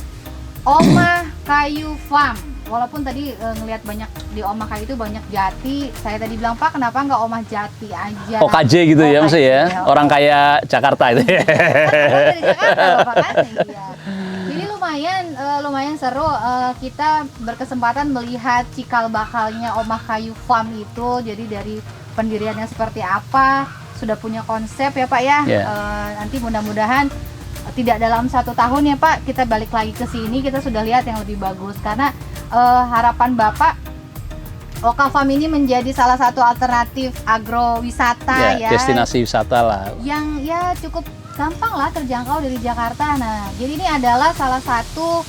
Omah Kayu Farm. Walaupun tadi ngelihat banyak di Omah Kayu itu banyak jati. Saya tadi bilang, Pak, kenapa nggak Omah Jati aja? OKJ gitu ya, OKJ, maksudnya ya. Orang kaya Jakarta itu. Kan dari Jakarta loh, Pak, kan? Iya. Jadi lumayan seru. Kita berkesempatan melihat cikal bakalnya Omah Kayu Farm itu. Jadi dari pendiriannya seperti apa, sudah punya konsep ya Pak ya. Yeah. Nanti mudah-mudahan tidak dalam 1 tahun ya Pak, kita balik lagi ke sini, kita sudah lihat yang lebih bagus. Karena harapan Bapak, Oka Farm ini menjadi salah satu alternatif agrowisata ya, Destinasi wisata lah. yang ya cukup gampang lah terjangkau dari Jakarta. Nah, jadi ini adalah salah satu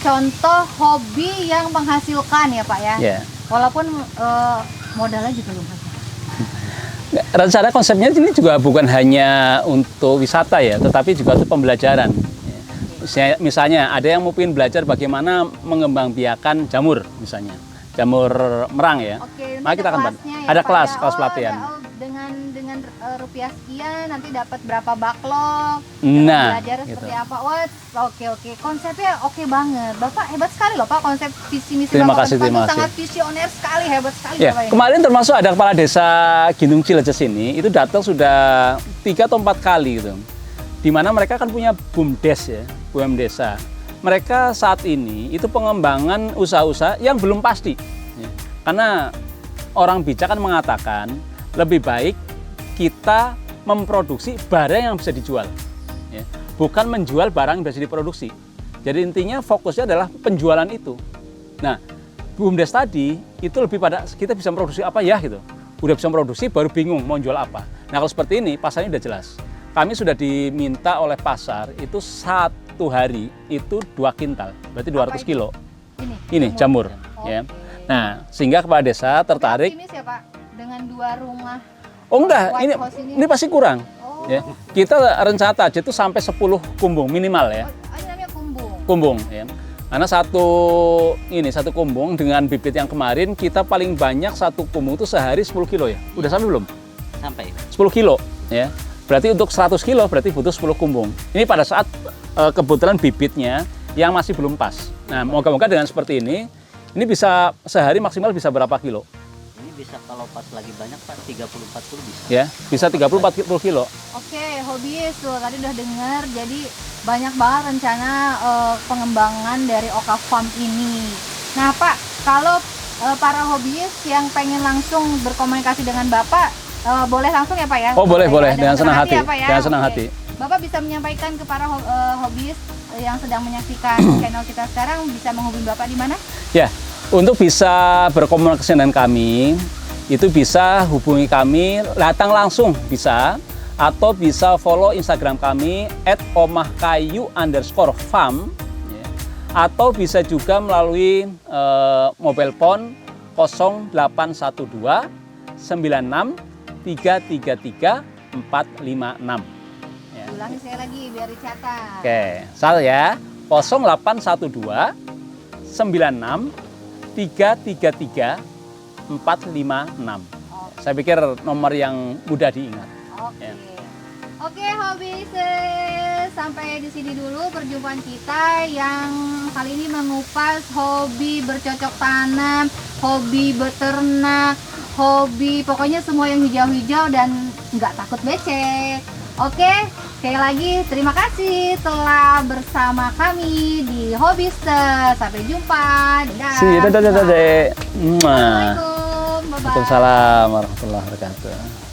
contoh hobi yang menghasilkan ya Pak ya. Ya. Walaupun modalnya juga lumayan. Rencana konsepnya ini juga bukan hanya untuk wisata ya, tetapi juga untuk pembelajaran. Misalnya ada yang mau ingin belajar bagaimana mengembangbiakan jamur, misalnya jamur merang ya. Oke, Maka kita akan kelasnya ya, ada Pak, kelas ya. pelatihan. Dengan rupiah sekian nanti dapat berapa backlog. Nah, belajar gitu. seperti apa. Wah, oke. Konsepnya oke banget. Bapak hebat sekali loh Pak, konsep visi misi Terima Bapak kasih, ke depan terima tuh kasih. sangat visioner sekali, hebat sekali Ya, Bapak ini. kemarin termasuk ada kepala desa Gintung Cileces ini, itu datang sudah 3 atau 4 kali gitu. Di mana mereka kan punya BUMDes ya, BUM desa. Mereka saat ini itu pengembangan usaha-usaha yang belum pasti. Ya. Karena orang bijak kan mengatakan lebih baik kita memproduksi barang yang bisa dijual, ya. Bukan menjual barang yang bisa diproduksi. Jadi intinya fokusnya adalah penjualan itu. Nah, BUMDes tadi itu lebih pada kita bisa memproduksi apa ya gitu. Udah bisa memproduksi baru bingung mau jual apa. Nah kalau seperti ini pasarnya udah jelas. Kami sudah diminta oleh pasar itu 1 hari itu 2 kintal, berarti 200 kilo. Ini jamur, ya. Nah sehingga kepala desa tertarik. Optimis ya Pak dengan 2 rumah. Oh enggak, White House ini pasti kurang. Oh. Ya. Kita rencana target itu sampai 10 kumbung minimal ya. Oh, ini namanya kumbung. Kumbung ya. Karena satu kumbung dengan bibit yang kemarin kita paling banyak satu kumbung itu sehari 10 kilo ya. Udah sampai belum? Sampai. 10 kilo ya. Berarti untuk 100 kilo berarti butuh 10 kumbung. Ini pada saat kebetulan bibitnya yang masih belum pas. Nah, moga-moga dengan seperti ini Ini bisa sehari maksimal bisa berapa kilo? Ini bisa kalau pas lagi banyak Pak 30-40 bisa. Ya, bisa 30-40 kilo. Oke, hobiis tuh tadi udah dengar. Jadi banyak banget rencana pengembangan dari Oka Farm ini. Nah Pak, kalau para hobiis yang pengen langsung berkomunikasi dengan Bapak, boleh langsung ya Pak ya? Oh boleh, boleh. Dengan Dengan senang hati. ya, Pak, ya? Dengan senang Oke. hati. Bapak bisa menyampaikan ke para hobiis yang sedang menyaksikan channel kita sekarang, bisa menghubungi Bapak di mana? Ya, untuk bisa berkomunikasi dengan kami, itu bisa hubungi kami, datang langsung bisa, atau bisa follow Instagram kami @omahkayu_farm, ya. Atau bisa juga melalui mobile phone 0812 96 333 456. Ya. Ulangi saya lagi biar dicatat. Oke, salah ya. 0812 96 333 456. Saya pikir nomor yang mudah diingat. Oke. Ya. Oke, hobiis, sampai di sini dulu perjumpaan kita yang kali ini mengupas hobi bercocok tanam, hobi beternak, hobi pokoknya semua yang hijau-hijau dan nggak takut becek. Oke, sekali lagi terima kasih telah bersama kami di Hobister. Sampai jumpa. Dadah. See you, dadah. Assalamualaikum. Bye-bye. Waalaikumsalam warahmatullahi wabarakatuh.